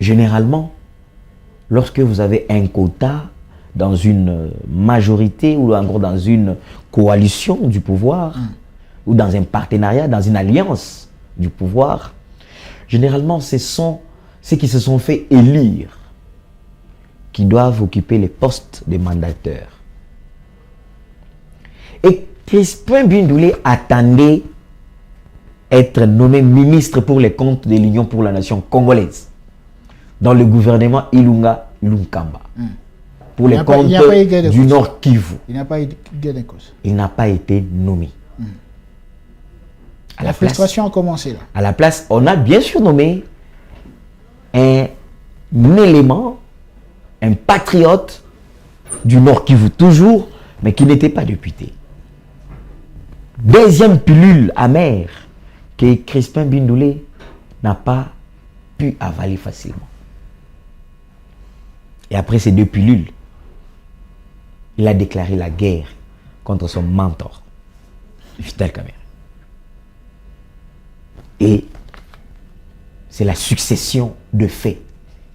généralement, lorsque vous avez un quota dans une majorité ou encore dans une coalition du pouvoir, ou dans un partenariat, dans une alliance du pouvoir, généralement, ce sont ceux qui se sont fait élire qui doivent occuper les postes de mandateurs. Et Crispin Bindoulé attendait être nommé ministre pour les comptes de l'Union pour la nation congolaise dans le gouvernement Ilunga Lunkamba pour les comptes du Nord Kivu. Il n'a pas eu gain de cause. Il n'a pas été nommé. La frustration a commencé là. À la place, on a bien sûr nommé un élément, un patriote du Nord Kivu toujours, mais qui n'était pas député. Deuxième pilule amère que Crispin Bindoulé n'a pas pu avaler facilement. Et après ces deux pilules, il a déclaré la guerre contre son mentor, Vital Kamerhe. Et c'est la succession de faits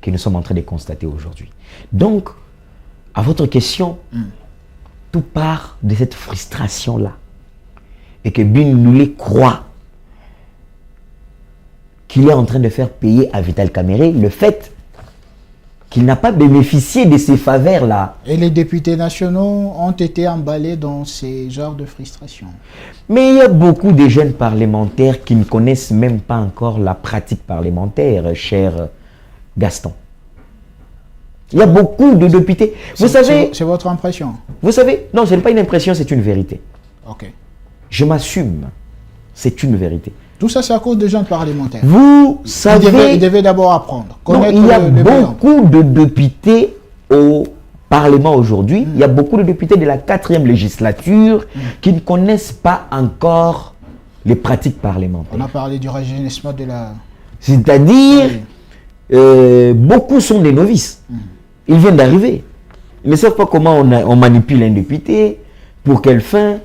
que nous sommes en train de constater aujourd'hui. Donc, à votre question, tout part de cette frustration-là. Et que Bindoulé croit qu'il est en train de faire payer à Vital Kamerhe le fait qu'il n'a pas bénéficié de ces faveurs-là. Et les députés nationaux ont été emballés dans ces genres de frustration. Mais il y a beaucoup de jeunes parlementaires qui ne connaissent même pas encore la pratique parlementaire, cher Gaston. Il y a beaucoup de députés. Vous savez... C'est votre impression? Vous savez... Non, ce n'est pas une impression, c'est une vérité. Ok. Je m'assume. C'est une vérité. Tout ça, c'est à cause des jeunes parlementaires. Vous savez... Ils devaient d'abord apprendre. Non, il y a beaucoup de députés au Parlement aujourd'hui. Il y a beaucoup de députés de la 4e législature qui ne connaissent pas encore les pratiques parlementaires. On a parlé du rajeunissement de la... C'est-à-dire, beaucoup sont des novices. Ils viennent d'arriver. Ils ne savent pas comment on manipule un député, pour quelle fin.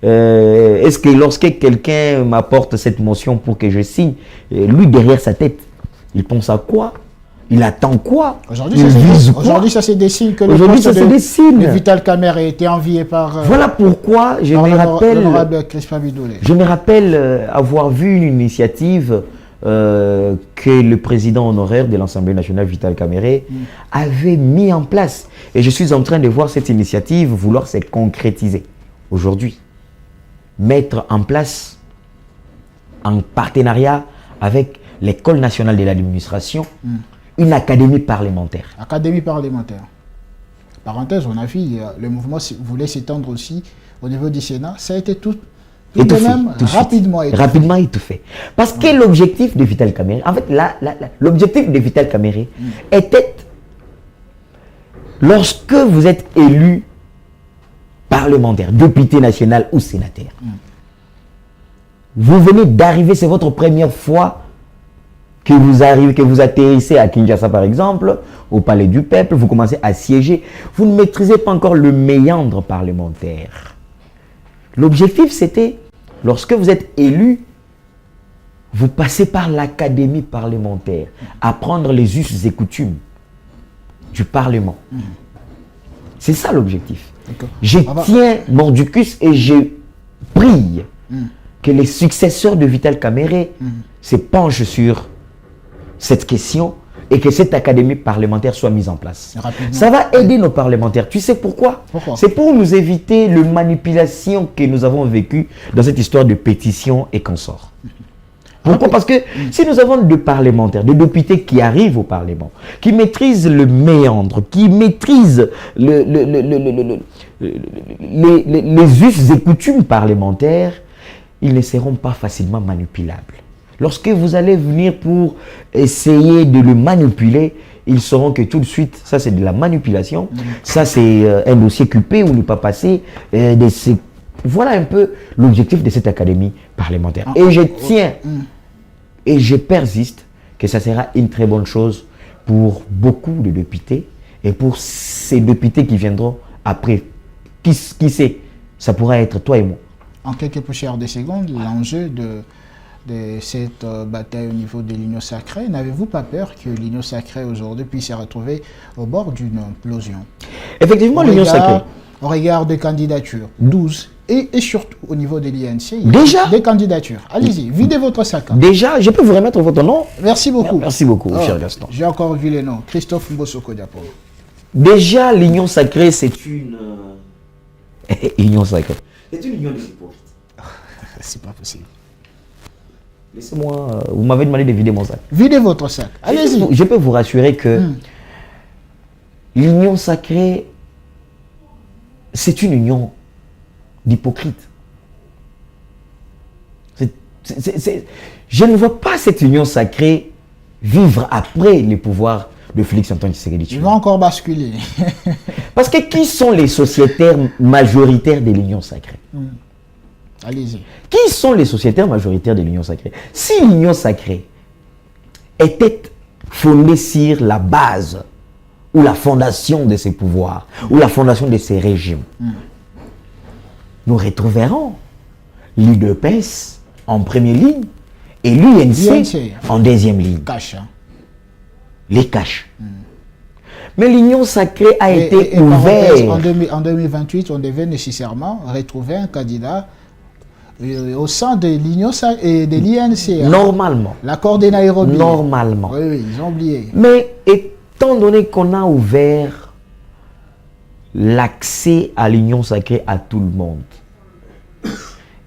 Est-ce que lorsque quelqu'un m'apporte cette motion pour que je signe, lui derrière sa tête, il pense à quoi? Il attend quoi? Aujourd'hui, ça se dessine que le poste de Vital Kamerhe a été envié par... Voilà pourquoi je me rappelle... l'honorable Crispin Bindoulé. Je me rappelle avoir vu une initiative que le président honoraire de l'Assemblée nationale, Vital Kamerhe, avait mis en place. Et je suis en train de voir cette initiative vouloir se concrétiser aujourd'hui. Mettre en place, en partenariat avec l'École nationale de l'administration, une académie parlementaire. Académie parlementaire. Parenthèse, on a vu, le mouvement voulait s'étendre aussi au niveau du Sénat. Ça a été tout de même rapidement étouffé. Parce que l'objectif de Vital Kamerhe, en fait, l'objectif de Vital Kamerhe était, lorsque vous êtes élu parlementaire, député national ou sénateur, vous venez d'arriver, c'est votre première fois que vous arrivez, que vous atterrissez à Kinshasa par exemple, au Palais du Peuple, vous commencez à siéger, vous ne maîtrisez pas encore le méandre parlementaire. L'objectif c'était, lorsque vous êtes élu, vous passez par l'académie parlementaire, apprendre les us et coutumes du Parlement. C'est ça l'objectif. Je tiens mordicus et je prie que les successeurs de Vital Kamerhe se penchent sur cette question et que cette académie parlementaire soit mise en place. Ça va aider nos parlementaires. Tu sais pourquoi? C'est pour nous éviter la manipulation que nous avons vécue dans cette histoire de pétition et consorts. Pourquoi? Parce que si nous avons des parlementaires, des députés qui arrivent au Parlement, qui maîtrisent le méandre, qui maîtrisent les us et coutumes parlementaires, ils ne seront pas facilement manipulables. Lorsque vous allez venir pour essayer de le manipuler, ils sauront que tout de suite, ça c'est de la manipulation, ça c'est un dossier culpé ou ne pas passer. Voilà un peu l'objectif de cette académie parlementaire. Et je tiens et je persiste que ça sera une très bonne chose pour beaucoup de députés et pour ces députés qui viendront après. Qui sait, ça pourra être toi et moi. En quelques poussières de secondes, l'enjeu de cette bataille au niveau de l'Union sacrée, n'avez-vous pas peur que l'Union sacrée aujourd'hui puisse se retrouver au bord d'une implosion? Effectivement, l'Union sacrée. Au regard des candidatures, 12, et surtout au niveau de l'INC, il y a déjà des candidatures. Allez-y, videz votre sac. Déjà, je peux vous remettre votre nom? Merci beaucoup. Merci beaucoup, cher Gaston. J'ai encore vu les noms. Christophe Mbosoko Diapo. Déjà, l'Union sacrée, c'est une... union sacrée. C'est une union des hypocrites. C'est pas possible. Laissez-moi... vous m'avez demandé de vider mon sac. Videz votre sac. Allez-y. Je peux vous rassurer que l'union sacrée, c'est une union d'hypocrites. Je ne vois pas cette union sacrée vivre après les pouvoirs de Félix Antoine Tshisekedi. Il va encore basculer. Parce que qui sont les sociétaires majoritaires de l'union sacrée? Allez-y. Qui sont les sociétaires majoritaires de l'union sacrée? Si l'union sacrée était fondée sur la base ou la fondation de ses pouvoirs, ou la fondation de ses régimes, nous retrouverons l'UDPS en première ligne et l'UNC en deuxième ligne. Cache. Hein. Les caches. Mais l'union sacrée a été ouverte. En 2028, on devait nécessairement retrouver un candidat au sein de l'union et de l'INC. Normalement. L'accord de Nairobi. Normalement. Oui, ils ont oublié. Mais étant donné qu'on a ouvert l'accès à l'union sacrée à tout le monde,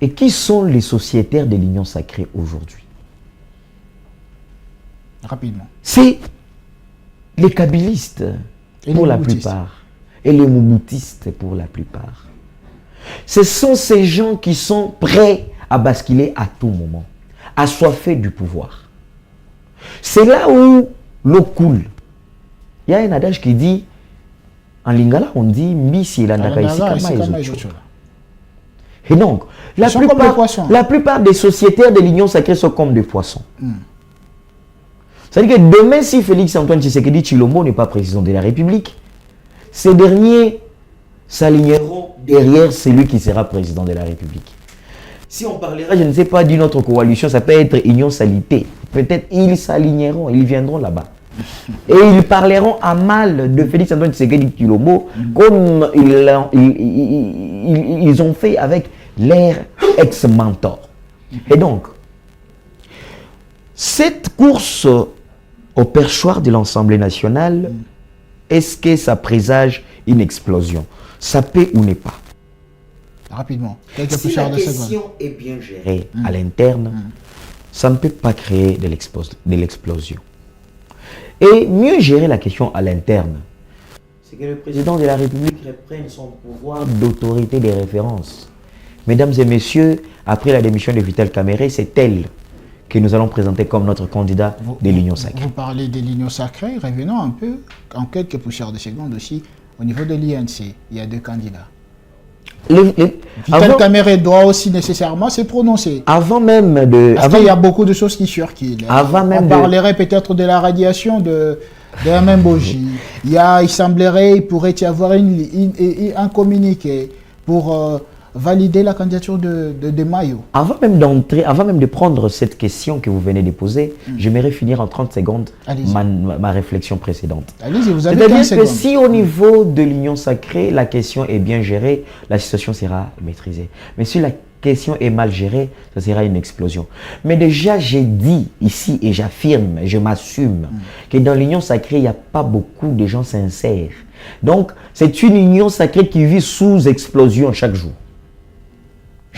et qui sont les sociétaires de l'union sacrée aujourd'hui? Rapidement. C'est les kabylistes pour la plupart et les mouboutistes pour la plupart. Ce sont ces gens qui sont prêts à basculer à tout moment, assoiffés du pouvoir. C'est là où l'eau coule. Il y a un adage qui dit, en lingala on dit Mbisi et et donc, la plupart des sociétaires de l'union sacrée sont comme des poissons. C'est-à-dire que demain, si Félix Antoine Tshisekedi Tshilombo n'est pas président de la République, ces derniers s'aligneront derrière celui qui sera président de la République. Si on parlera, je ne sais pas, d'une autre coalition, ça peut être Union Salité. Peut-être ils s'aligneront, ils viendront là-bas. Et ils parleront à mal de Félix Antoine Tshisekedi Tshilombo comme ils ont fait avec leur ex-mentor. Et donc, cette course au perchoir de l'Assemblée nationale, est-ce que ça présage une explosion? Ça peut ou n'est pas? Rapidement. Si la question est bien gérée à l'interne, ça ne peut pas créer de l'explosion. Et mieux gérer la question à l'interne, c'est que le président de la République reprenne son pouvoir d'autorité des références. Mesdames et messieurs, après la démission de Vital Kamerhe, c'est elle que nous allons présenter comme notre candidat de l'Union sacrée. Vous parlez de l'Union sacrée, revenons un peu, en quelques poussières de secondes aussi, au niveau de l'INC, il y a deux candidats. Vital Kamerhe doit aussi nécessairement se prononcer. Avant même de... Parce qu'il y a beaucoup de choses qui circulent. On parlerait peut-être de la radiation de Aimé Boji. Il semblerait qu'il pourrait y avoir un communiqué pour valider la candidature de Mayo. Avant même de prendre cette question que vous venez de poser, j'aimerais finir en 30 secondes ma réflexion précédente. Allez-y, vous avez 15 C'est-à-dire que secondes. si au niveau de l'union sacrée, la question est bien gérée, la situation sera maîtrisée. Mais si la question est mal gérée, ça sera une explosion. Mais déjà, j'ai dit ici et j'affirme, je m'assume, que dans l'union sacrée, il n'y a pas beaucoup de gens sincères. Donc, c'est une union sacrée qui vit sous explosion chaque jour.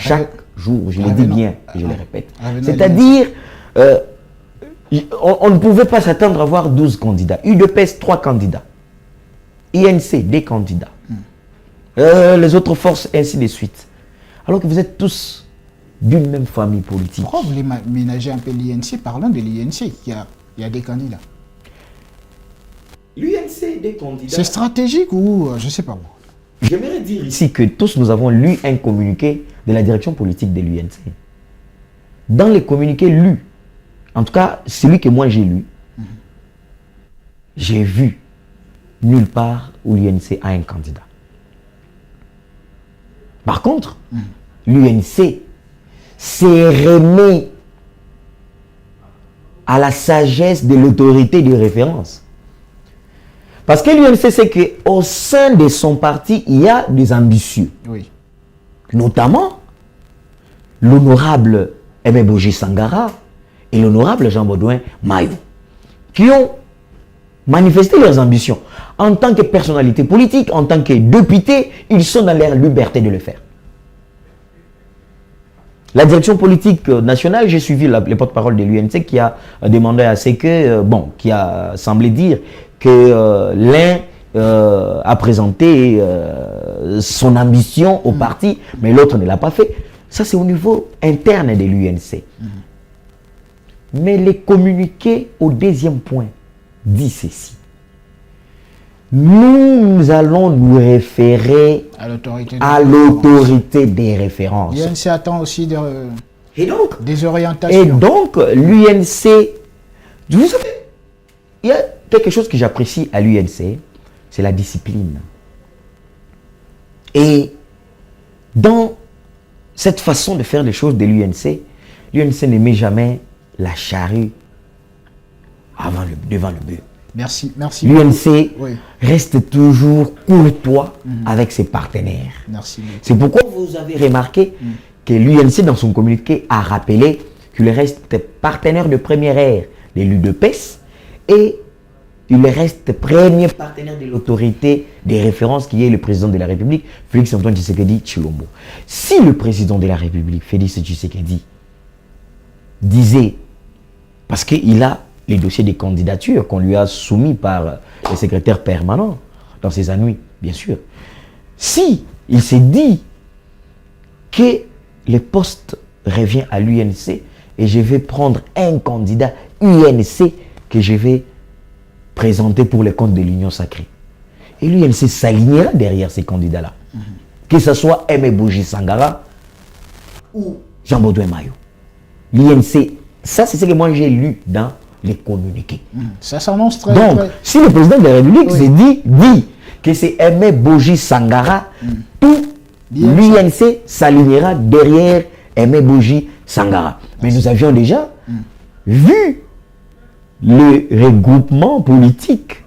Chaque jour, je le dis bien, je le répète. C'est-à-dire, on ne pouvait pas s'attendre à avoir 12 candidats. UDPS, 3 candidats. INC, des candidats. Les autres forces, ainsi de suite. Alors que vous êtes tous d'une même famille politique. Pourquoi vous voulez ménager un peu l'INC? Parlons de l'INC, il y a des candidats. L'UNC, des candidats. C'est stratégique ou je ne sais pas moi. J'aimerais dire ici que tous nous avons lu un communiqué de la direction politique de l'UNC. Dans les communiqués lus, en tout cas celui que moi j'ai lu, j'ai vu nulle part où l'UNC a un candidat. Par contre, l'UNC s'est remis à la sagesse de l'autorité de référence. Parce que l'UNC sait qu'au sein de son parti, il y a des ambitieux. Oui. Notamment l'honorable Aimé Boji Sangara et l'honorable Jean-Baudouin Mayo, qui ont manifesté leurs ambitions. En tant que personnalité politique, en tant que député, ils sont dans leur liberté de le faire. La direction politique nationale, j'ai suivi les porte-parole de l'UNC qui a demandé à ce que, qui a semblé dire que l'un a présenté son ambition au parti, mais l'autre ne l'a pas fait. Ça, c'est au niveau interne de l'UNC. Mais les communiqués au deuxième point dit ceci. Nous allons nous référer à l'autorité des références. L'UNC attend aussi des orientations. Et donc, l'UNC, vous savez, il y a quelque chose que j'apprécie à l'UNC, c'est la discipline. Et dans cette façon de faire les choses de l'UNC ne met jamais la charrue devant le bœuf. Merci. L'UNC reste toujours courtois avec ses partenaires. Merci. C'est pourquoi vous avez remarqué que l'UNC, dans son communiqué, a rappelé qu'il reste partenaire de première ère de l'UDPS et il reste premier partenaire de l'autorité des références qui est le président de la République, Félix Antoine Tshisekedi Tshilombo. Si le président de la République, Félix Tshisekedi, disait, parce qu'il a les dossiers des candidatures qu'on lui a soumis par le secrétaire permanent dans ses ennuis, bien sûr. Si il s'est dit que le poste revient à l'UNC et je vais prendre un candidat UNC que je vais présenter pour les comptes de l'Union sacrée. Et l'UNC s'alignera derrière ces candidats-là. Que ce soit Aimé Boji Sangara ou Jean-Baudouin Mayo. L'INC, ça c'est ce que moi j'ai lu dans les communiqués. Ça s'annonce très Donc, si le président de la République s'est dit que c'est Aimé Boji Sangara, tout l'UNC s'alignera derrière Aimé Boji Sangara. Mais nous avions déjà vu le regroupement politique,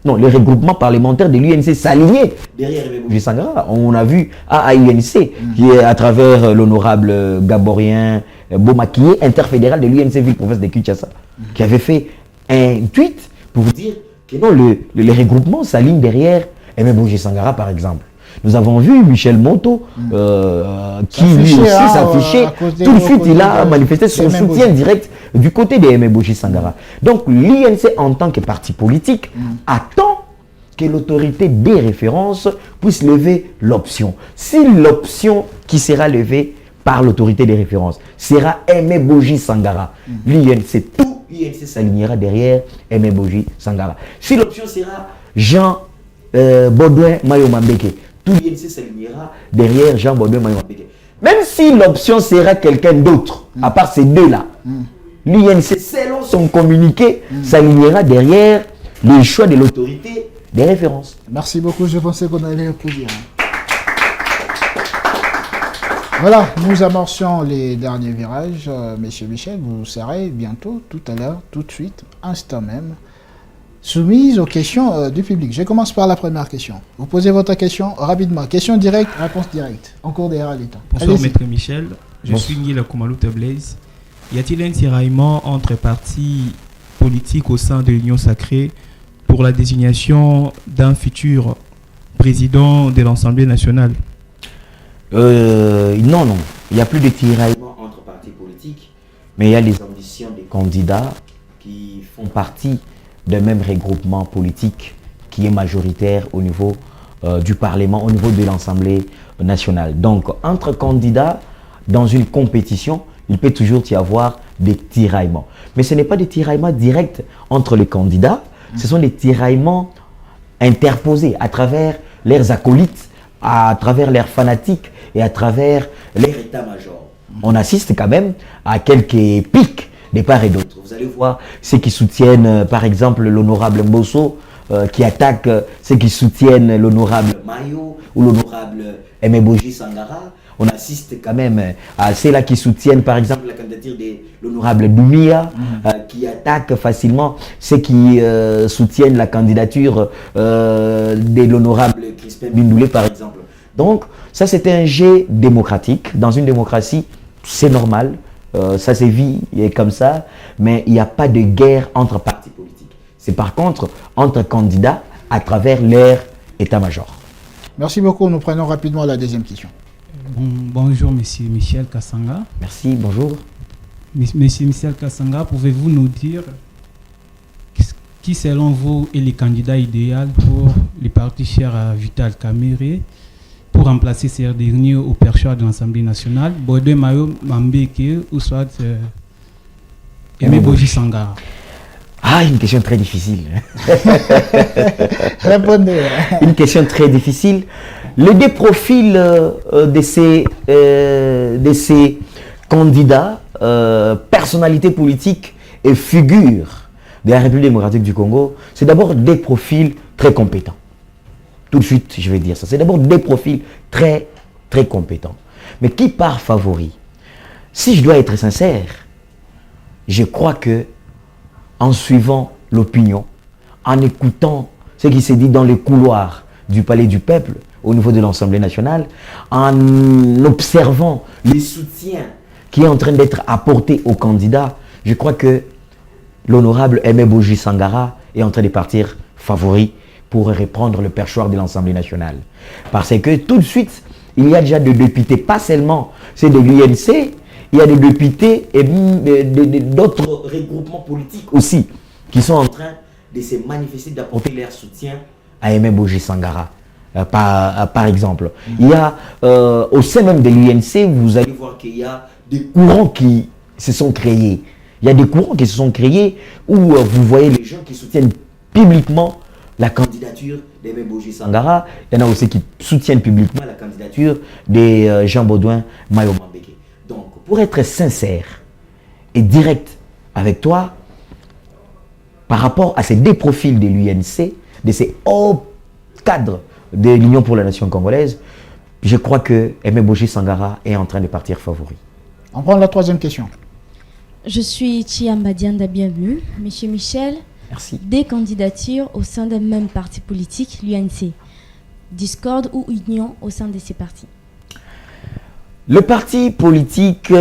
non, le regroupement parlementaire de l'UNC s'aligner derrière Aimé Boji Sangara. On a vu AAINC, qui est à travers l'honorable Gaborien Beaumaquillé, interfédéral de l'UNC ville-province de Kinshasa, qui avait fait un tweet pour dire que non, le regroupement s'aligne derrière Aimé Boji Sangara, par exemple. Nous avons vu Michel Moto qui lui aussi s'affichait. Tout de suite, il a manifesté son soutien direct du côté de Aimé Boji Sangara. Donc l'INC, en tant que parti politique, attend que l'autorité des références puisse lever l'option. Si l'option qui sera levée par l'autorité des références sera Aimé Boji Sangara, l'INC, tout l'INC s'alignera derrière Aimé Boji Sangara. Si l'option sera Jean Baudouin Mayo Mambeke, tout l'INC s'alignera derrière Jean Baudouin Mayo Mambeke. Même si l'option sera quelqu'un d'autre, à part ces deux-là, l'INC, selon son communiqué, s'alignera derrière le choix de l'autorité des références. Merci beaucoup, je pensais qu'on allait applaudir. Voilà, nous amorcions les derniers virages. Monsieur Michel, vous serez bientôt, tout à l'heure, tout de suite, instant même, soumise aux questions du public. Je commence par la première question. Vous posez votre question rapidement. Question directe, réponse directe. En cours des réalités. Bonsoir, Maître Michel. Je suis Niel Koumalouta Blaise. Y a-t-il un tiraillement entre partis politiques au sein de l'Union sacrée pour la désignation d'un futur président de l'Assemblée nationale? Non. Il n'y a plus de tiraillement entre partis politiques, mais il y a les ambitions des candidats qui font partie d'un même regroupement politique qui est majoritaire au niveau du Parlement, au niveau de l'Assemblée nationale. Donc, entre candidats, dans une compétition, il peut toujours y avoir des tiraillements. Mais ce n'est pas des tiraillements directs entre les candidats, ce sont des tiraillements interposés à travers leurs acolytes, à travers leurs fanatiques et à travers leur état-major. On assiste quand même à quelques pics de part et d'autre. Vous allez voir ceux qui soutiennent par exemple l'honorable Mbosso, qui attaquent ceux qui soutiennent l'honorable Mayo ou l'honorable Emeboji Sangara. On assiste quand même à ceux-là qui soutiennent par exemple la candidature de l'honorable Doumia, qui attaquent facilement ceux qui soutiennent la candidature de l'honorable Crispin Bindoulé par exemple. Donc ça c'est un jeu démocratique. Dans une démocratie, c'est normal, ça se vit comme ça, mais il n'y a pas de guerre entre partis politiques. C'est par contre entre candidats à travers leur état-major. Merci beaucoup. Nous prenons rapidement la deuxième question. Bonjour, Monsieur Michel Kassanga. Merci, bonjour. Monsieur Michel Kassanga, pouvez-vous nous dire qui, selon vous, est le candidat idéal pour les partis chers à Vital Kamerhe pour remplacer ces derniers au perchoir de l'Assemblée nationale, Baudouin Mayo Mambeke ou soit Emeboji Sangara? Ah, une question très difficile. Répondez. Une question très difficile. Les deux profils de ces candidats, personnalités politiques et figures de la République démocratique du Congo, c'est d'abord des profils très compétents. Tout de suite, je vais dire ça. C'est d'abord des profils très, très compétents. Mais qui part favori? Si je dois être sincère, je crois que en suivant l'opinion, en écoutant ce qui s'est dit dans les couloirs du Palais du Peuple, au niveau de l'Assemblée nationale, en observant les soutiens qui est en train d'être apporté aux candidats, je crois que l'honorable Emeboji Sangara est en train de partir favori pour reprendre le perchoir de l'Assemblée nationale. Parce que tout de suite, il y a déjà des députés, pas seulement c'est de l'UNC, il y a des députés et d'autres regroupements politiques aussi qui sont en train de se manifester, d'apporter leur soutien à Emeboji Sangara. Par exemple, il y a au sein même de l'UNC, vous allez voir qu'il y a des courants qui se sont créés. Il y a des courants qui se sont créés où vous voyez les gens qui soutiennent publiquement la candidature d'Emeboji Sangara. Il y en a aussi qui soutiennent publiquement la candidature de Jean Baudouin Mayo Mambeke. Donc, pour être sincère et direct avec toi, par rapport à ces deux profils de l'UNC, de ces hauts cadres de l'Union pour la nation congolaise, je crois que Emeboji Sangara est en train de partir favori. On prend la troisième question. Je suis Chiamba Dianda, bienvenue. Monsieur Michel, merci. Des candidatures au sein d'un même parti politique, l'UNC. Discorde ou union au sein de ces partis? Le parti politique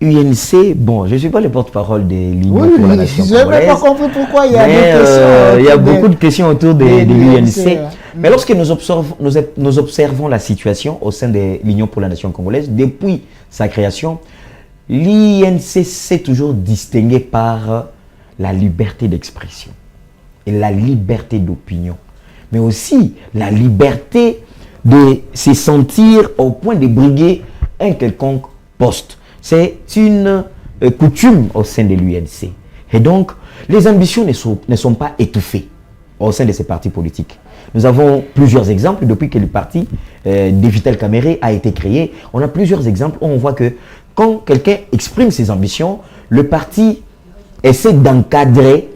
UNC, bon, je ne suis pas le porte-parole de l'Union pour la nation congolaise. Je n'ai pas compris pourquoi il y a des questions. Il y a beaucoup de questions autour de l'UNC. Mais lorsque nous observons la situation au sein de l'Union pour la nation congolaise, depuis sa création, l'INC s'est toujours distingué par la liberté d'expression et la liberté d'opinion, mais aussi la liberté de se sentir au point de briguer un quelconque poste. C'est une coutume au sein de l'UNC. Et donc, les ambitions ne sont pas étouffées au sein de ces partis politiques. Nous avons plusieurs exemples depuis que le parti de Vital Kamerhe a été créé. On a plusieurs exemples où on voit que quand quelqu'un exprime ses ambitions, le parti essaie d'encadrer.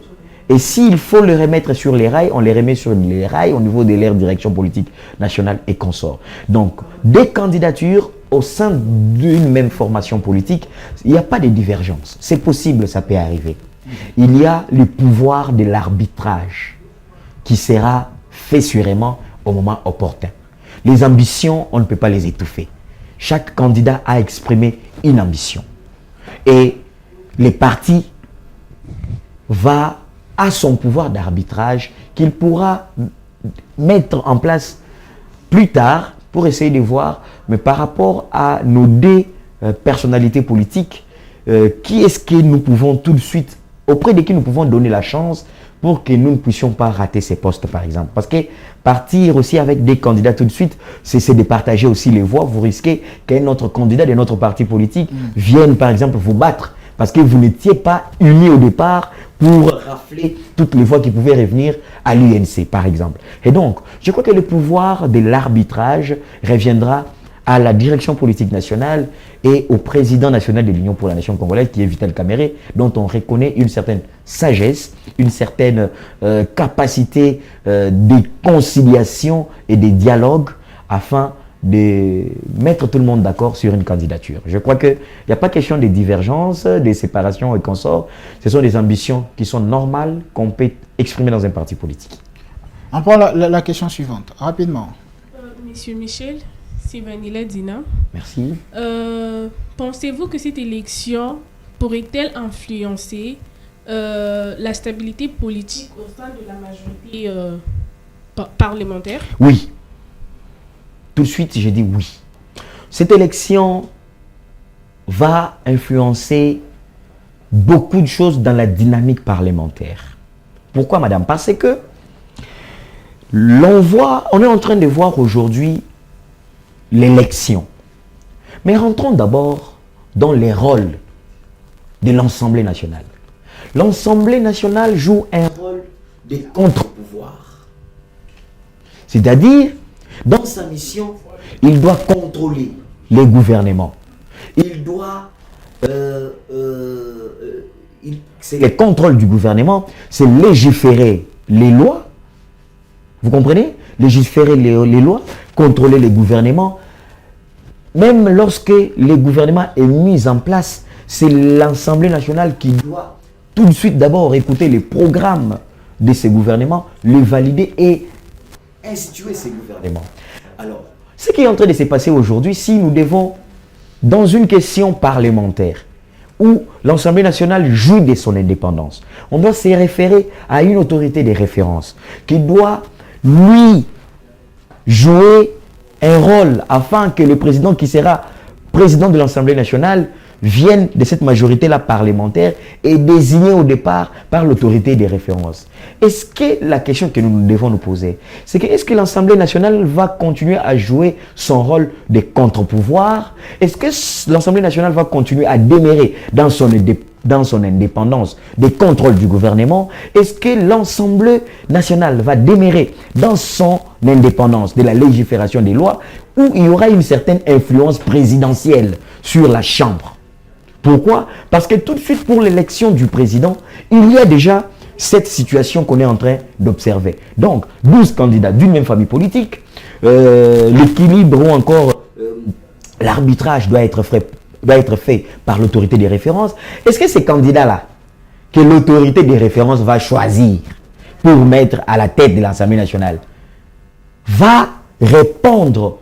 Et s'il faut le remettre sur les rails, on les remet sur les rails au niveau de leur direction politique nationale et consort. Donc, des candidatures au sein d'une même formation politique, il n'y a pas de divergence. C'est possible, ça peut arriver. Il y a le pouvoir de l'arbitrage qui sera fait sûrement au moment opportun. Les ambitions, on ne peut pas les étouffer. Chaque candidat a exprimé une ambition. Et les partis a son pouvoir d'arbitrage qu'il pourra mettre en place plus tard pour essayer de voir, mais par rapport à nos deux personnalités politiques, qui est-ce que nous pouvons tout de suite, auprès de qui nous pouvons donner la chance pour que nous ne puissions pas rater ces postes, par exemple. Parce que partir aussi avec des candidats tout de suite, c'est de partager aussi les voix. Vous risquez qu'un autre candidat de notre parti politique vienne, par exemple, vous battre parce que vous n'étiez pas unis au départ pour rafler toutes les voix qui pouvaient revenir à l'UNC, par exemple. Et donc, je crois que le pouvoir de l'arbitrage reviendra à la direction politique nationale et au président national de l'Union pour la nation congolaise, qui est Vital Kamerhe, dont on reconnaît une certaine sagesse, une certaine capacité de conciliation et de dialogue afin de mettre tout le monde d'accord sur une candidature. Je crois qu'il n'y a pas question de divergence, de séparation et consorts. Ce sont des ambitions qui sont normales, qu'on peut exprimer dans un parti politique. On prend la question suivante, rapidement. Monsieur Michel, Sivanila Dina. Merci. Pensez-vous que cette élection pourrait-elle influencer la stabilité politique au sein de la majorité parlementaire? Oui. Tout de suite, j'ai dit oui. Cette élection va influencer beaucoup de choses dans la dynamique parlementaire. Pourquoi, madame? Parce que on est en train de voir aujourd'hui l'élection. Mais rentrons d'abord dans les rôles de l'Assemblée nationale. L'Assemblée nationale joue un rôle de contre-pouvoir. C'est-à-dire, dans sa mission, il doit contrôler les gouvernements. Il doit... c'est le contrôle du gouvernement, c'est légiférer les lois. Vous comprenez? Légiférer les lois, contrôler les gouvernements. Même lorsque le gouvernement est mis en place, c'est l'Assemblée nationale qui doit tout de suite d'abord écouter les programmes de ces gouvernements, les valider et instituer ces gouvernements. Alors, ce qui est en train de se passer aujourd'hui, si nous devons, dans une question parlementaire, où l'Assemblée nationale joue de son indépendance, on doit se référer à une autorité de référence qui doit, lui, jouer un rôle afin que le président qui sera président de l'Assemblée nationale vienne de cette majorité-là parlementaire et désigné au départ par l'autorité des références. Est-ce que la question que nous devons nous poser, c'est que est-ce que l'Assemblée nationale va continuer à jouer son rôle de contre-pouvoir? Est-ce que l'Assemblée nationale va continuer à demeurer dans son indépendance des contrôles du gouvernement? Est-ce que l'Assemblée nationale va demeurer dans son indépendance de la légifération des lois, où il y aura une certaine influence présidentielle sur la Chambre? Pourquoi? Parce que tout de suite pour l'élection du président, il y a déjà cette situation qu'on est en train d'observer. Donc, 12 candidats d'une même famille politique, l'équilibre ou encore l'arbitrage doit être fait par l'autorité des références. Est-ce que ces candidats-là, que l'autorité des références va choisir pour mettre à la tête de l'Assemblée nationale, va répondre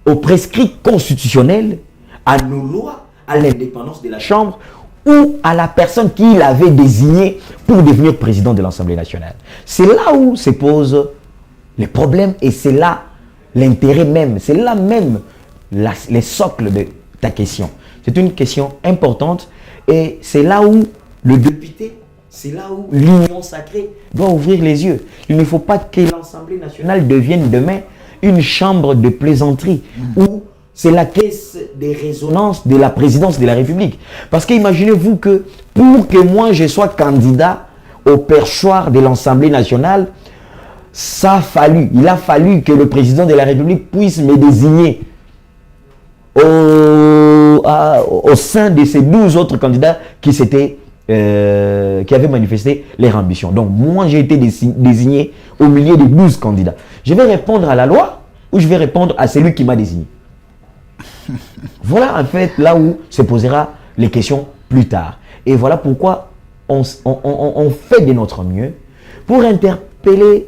aux prescrits constitutionnels, à nos lois, à l'indépendance de la Chambre ou à la personne qu'il avait désignée pour devenir président de l'Assemblée nationale? C'est là où se posent les problèmes et c'est là l'intérêt même, c'est là même les socles de ta question. C'est une question importante et c'est là où le député, c'est là où l'union sacrée doit ouvrir les yeux. Il ne faut pas que l'Assemblée nationale devienne demain une chambre de plaisanterie où c'est la caisse des résonances de la présidence de la République. Parce qu'imaginez-vous que pour que moi je sois candidat au perchoir de l'Assemblée nationale, il a fallu que le président de la République puisse me désigner au sein de ces 12 autres candidats qui avaient manifesté leur ambition. Donc moi j'ai été désigné au milieu de 12 candidats. Je vais répondre à la loi ou je vais répondre à celui qui m'a désigné. Voilà en fait là où se posera les questions plus tard. Et voilà pourquoi on fait de notre mieux pour interpeller,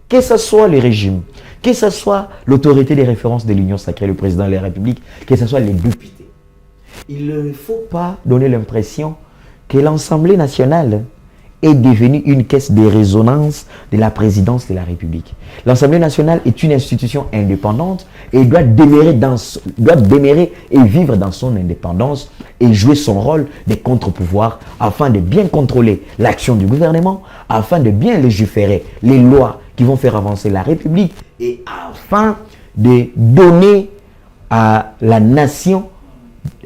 que ce soit le régime, que ce soit l'autorité des références de l'Union sacrée, le président de la République, que ce soit les députés. Il ne faut pas donner l'impression que l'Assemblée nationale est devenue une caisse de résonance de la présidence de la République. L'Assemblée nationale est une institution indépendante et doit demeurer et vivre dans son indépendance et jouer son rôle de contre-pouvoir afin de bien contrôler l'action du gouvernement, afin de bien légiférer les lois qui vont faire avancer la République et afin de donner à la nation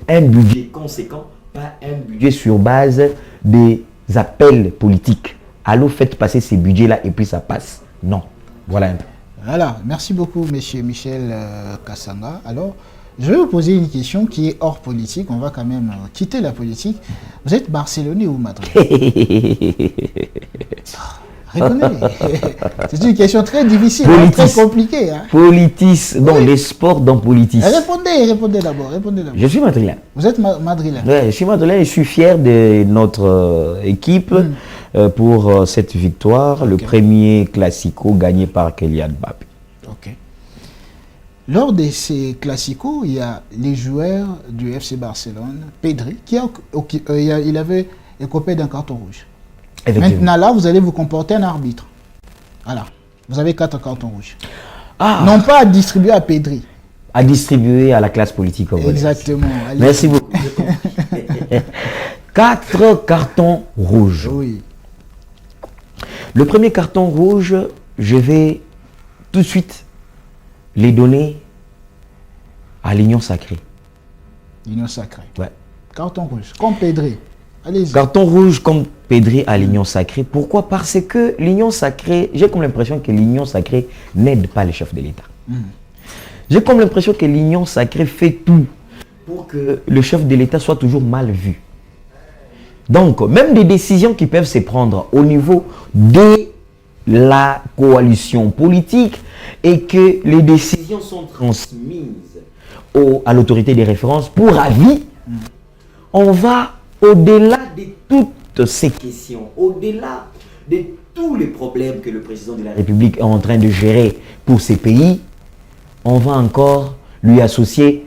un budget conséquent, pas un budget sur base des appels politiques. Allô, faites passer ces budgets-là et puis ça passe. Non. Voilà un peu. Voilà, merci beaucoup, monsieur Michel Kassanga. Alors, je vais vous poser une question qui est hors politique. On va quand même quitter la politique. Vous êtes barcelonais ou madrilène? Répondez. C'est une question très difficile, très compliquée. Hein. Politis, donc les sports dans politis. Répondez d'abord. Je suis madrilène. Vous êtes madrilène? Ouais, je suis madrilène et je suis fier de notre équipe pour cette victoire, le premier Classico gagné par Kylian Mbappé. Ok. Lors de ces Classicos, il y a les joueurs du FC Barcelone, Pedri, il avait écopé d'un carton rouge. Maintenant, là, vous allez vous comporter un arbitre. Voilà. Vous avez 4 cartons rouges. Non pas à distribuer à Pedri. À distribuer à la classe politique. Exactement. Merci beaucoup. 4 cartons rouges. Oui. Le premier carton rouge, je vais tout de suite les donner à l'Union sacrée. L'Union sacrée. Ouais. Carton rouge, comme Pedri. Allez-y. Carton rouge comme Pedri à l'Union sacrée. Pourquoi? Parce que l'Union sacrée, j'ai comme l'impression que l'Union sacrée n'aide pas les chefs de l'État. J'ai comme l'impression que l'Union sacrée fait tout pour que le chef de l'État soit toujours mal vu. Donc, même des décisions qui peuvent se prendre au niveau de la coalition politique et que les décisions sont transmises à l'autorité des références pour avis, on va au-delà de toutes ces questions, au-delà de tous les problèmes que le président de la République est en train de gérer pour ces pays, on va encore lui associer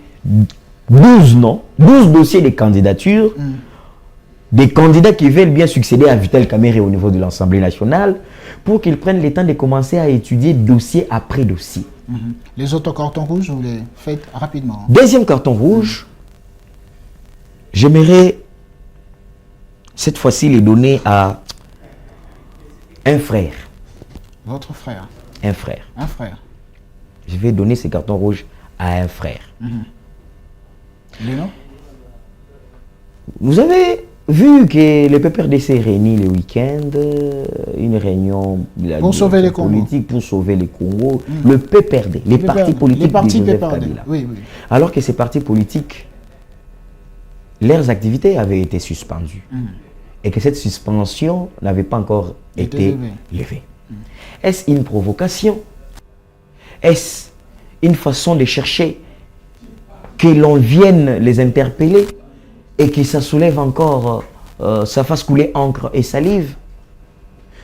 12 noms, 12 dossiers de candidature, des candidats qui veulent bien succéder à Vital Kamerhe au niveau de l'Assemblée nationale, pour qu'ils prennent le temps de commencer à étudier dossier après dossier. Les autres cartons rouges, vous les faites rapidement. Deuxième carton rouge, j'aimerais cette fois-ci les donner à un frère. Votre frère? Un frère. Un frère. Je vais donner ces cartons rouges à un frère. Les noms? Vous avez vu que le PPRDC réunit le week-end une réunion pour sauver les Congos. Pour sauver les Congos. Le PPRD, les partis politiques de Joseph Kabila. Oui. Alors que ces partis politiques, leurs activités avaient été suspendues. Et que cette suspension n'avait pas encore été levée. Est-ce une provocation? Est-ce une façon de chercher que l'on vienne les interpeller et que ça soulève encore, ça fasse couler encre et salive?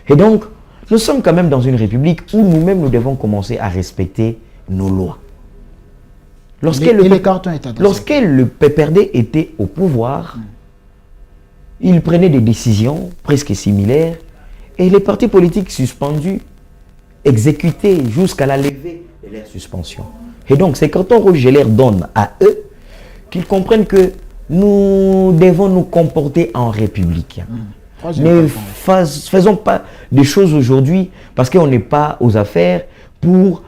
Et donc, nous sommes quand même dans une république où nous-mêmes nous devons commencer à respecter nos lois. Lorsque le PPRD était au pouvoir, il prenait des décisions presque similaires et les partis politiques suspendus exécutés jusqu'à la levée de leur suspension. Et donc, ces cartons rouges, je leur donne à eux qu'ils comprennent que nous devons nous comporter en républicains. Ne faisons pas des choses aujourd'hui parce qu'on n'est pas aux affaires pour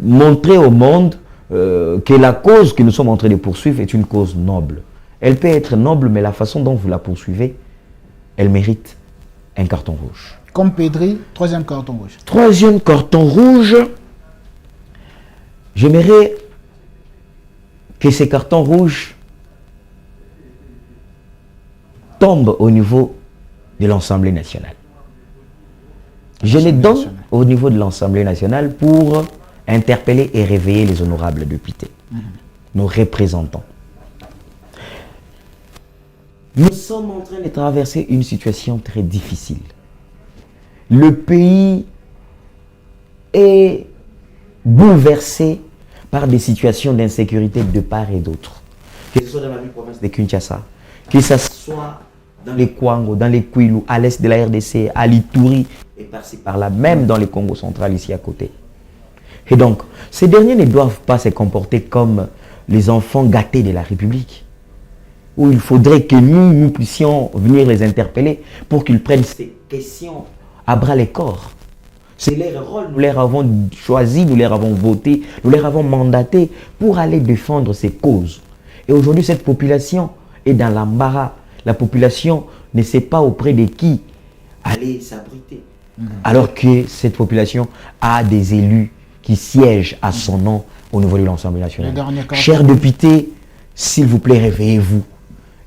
montrer au monde que la cause que nous sommes en train de poursuivre est une cause noble. Elle peut être noble, mais la façon dont vous la poursuivez, elle mérite un carton rouge. Comme Pedri, troisième carton rouge. Troisième carton rouge. J'aimerais que ces cartons rouges tombent au niveau de l'Assemblée nationale. Je les donne au niveau de l'Assemblée nationale pour interpeller et réveiller les honorables députés, nos représentants. Nous sommes en train de traverser une situation très difficile. Le pays est bouleversé par des situations d'insécurité de part et d'autre. Que ce soit dans la province de Kinshasa, que ce soit dans les Kwango, dans les Kwilu, à l'est de la RDC, à l'Ituri, et par-ci par-là, même dans les Congo central, ici à côté. Et donc, ces derniers ne doivent pas se comporter comme les enfants gâtés de la République, où il faudrait que nous puissions venir les interpeller pour qu'ils prennent ces questions à bras les corps. C'est leur rôle, nous leur avons choisi, nous leur avons voté, nous leur avons mandaté pour aller défendre ces causes. Et aujourd'hui, cette population est dans l'embarras. La population ne sait pas auprès de qui aller s'abriter. Alors que cette population a des élus qui siègent à son nom au niveau de l'Assemblée nationale. Chers députés, s'il vous plaît, réveillez-vous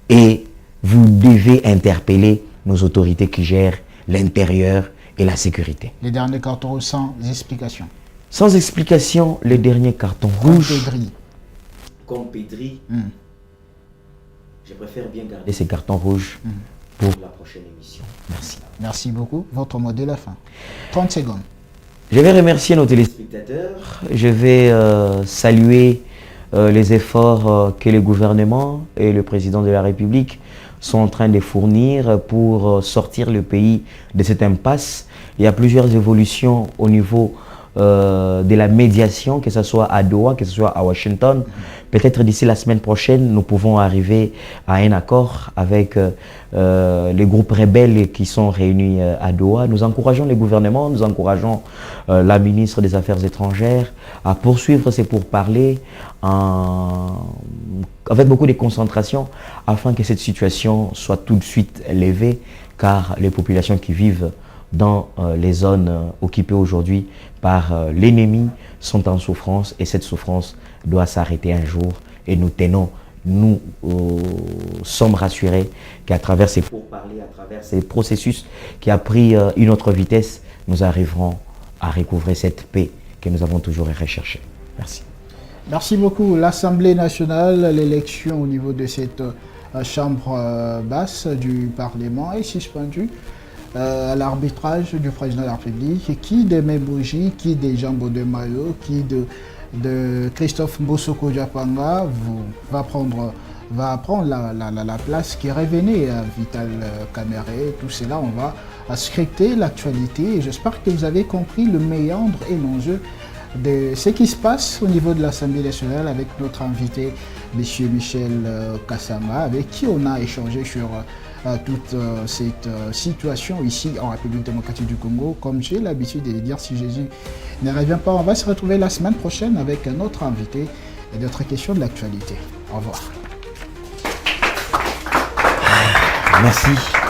et vous devez interpeller nos autorités qui gèrent l'intérieur et la sécurité. Les derniers cartons rouges sans explication. Sans explication, les derniers cartons rouges. Comme Pedri. Je préfère bien garder ces cartons rouges pour la prochaine émission. Merci. Merci beaucoup. Votre mot de la fin. 30 secondes. Je vais remercier nos téléspectateurs. Je vais saluer les efforts que le gouvernement et le président de la République sont en train de fournir pour sortir le pays de cette impasse. Il y a plusieurs évolutions au niveau de la médiation, que ce soit à Doha, que ce soit à Washington. Peut-être d'ici la semaine prochaine, nous pouvons arriver à un accord avec les groupes rebelles qui sont réunis à Doha. Nous encourageons les gouvernements, nous encourageons la ministre des Affaires étrangères à poursuivre ces pourparlers avec beaucoup de concentration afin que cette situation soit tout de suite levée, car les populations qui vivent dans les zones occupées aujourd'hui par l'ennemi sont en souffrance, et cette souffrance doit s'arrêter un jour. Et nous sommes rassurés qu'à travers ces pourparlers, à travers ces processus qui a pris une autre vitesse, nous arriverons à recouvrer cette paix que nous avons toujours recherchée. Merci. Merci beaucoup. L'Assemblée nationale, l'élection au niveau de cette chambre basse du Parlement est suspendue à l'arbitrage du président de la République, qui de Mebouji, qui de Jean Baudemayo, qui de Christophe Mbosoko Diapanga va prendre la place qui revenait à Vital Kamerhe. Tout cela, on va scripter l'actualité, et j'espère que vous avez compris le méandre et l'enjeu de ce qui se passe au niveau de l'Assemblée nationale avec notre invité, M. Michel Kassama, avec qui on a échangé sur toute cette situation ici en République démocratique du Congo. Comme j'ai l'habitude de le dire, si Jésus ne revient pas, on va se retrouver la semaine prochaine avec un autre invité et d'autres questions de l'actualité. Au revoir. Merci.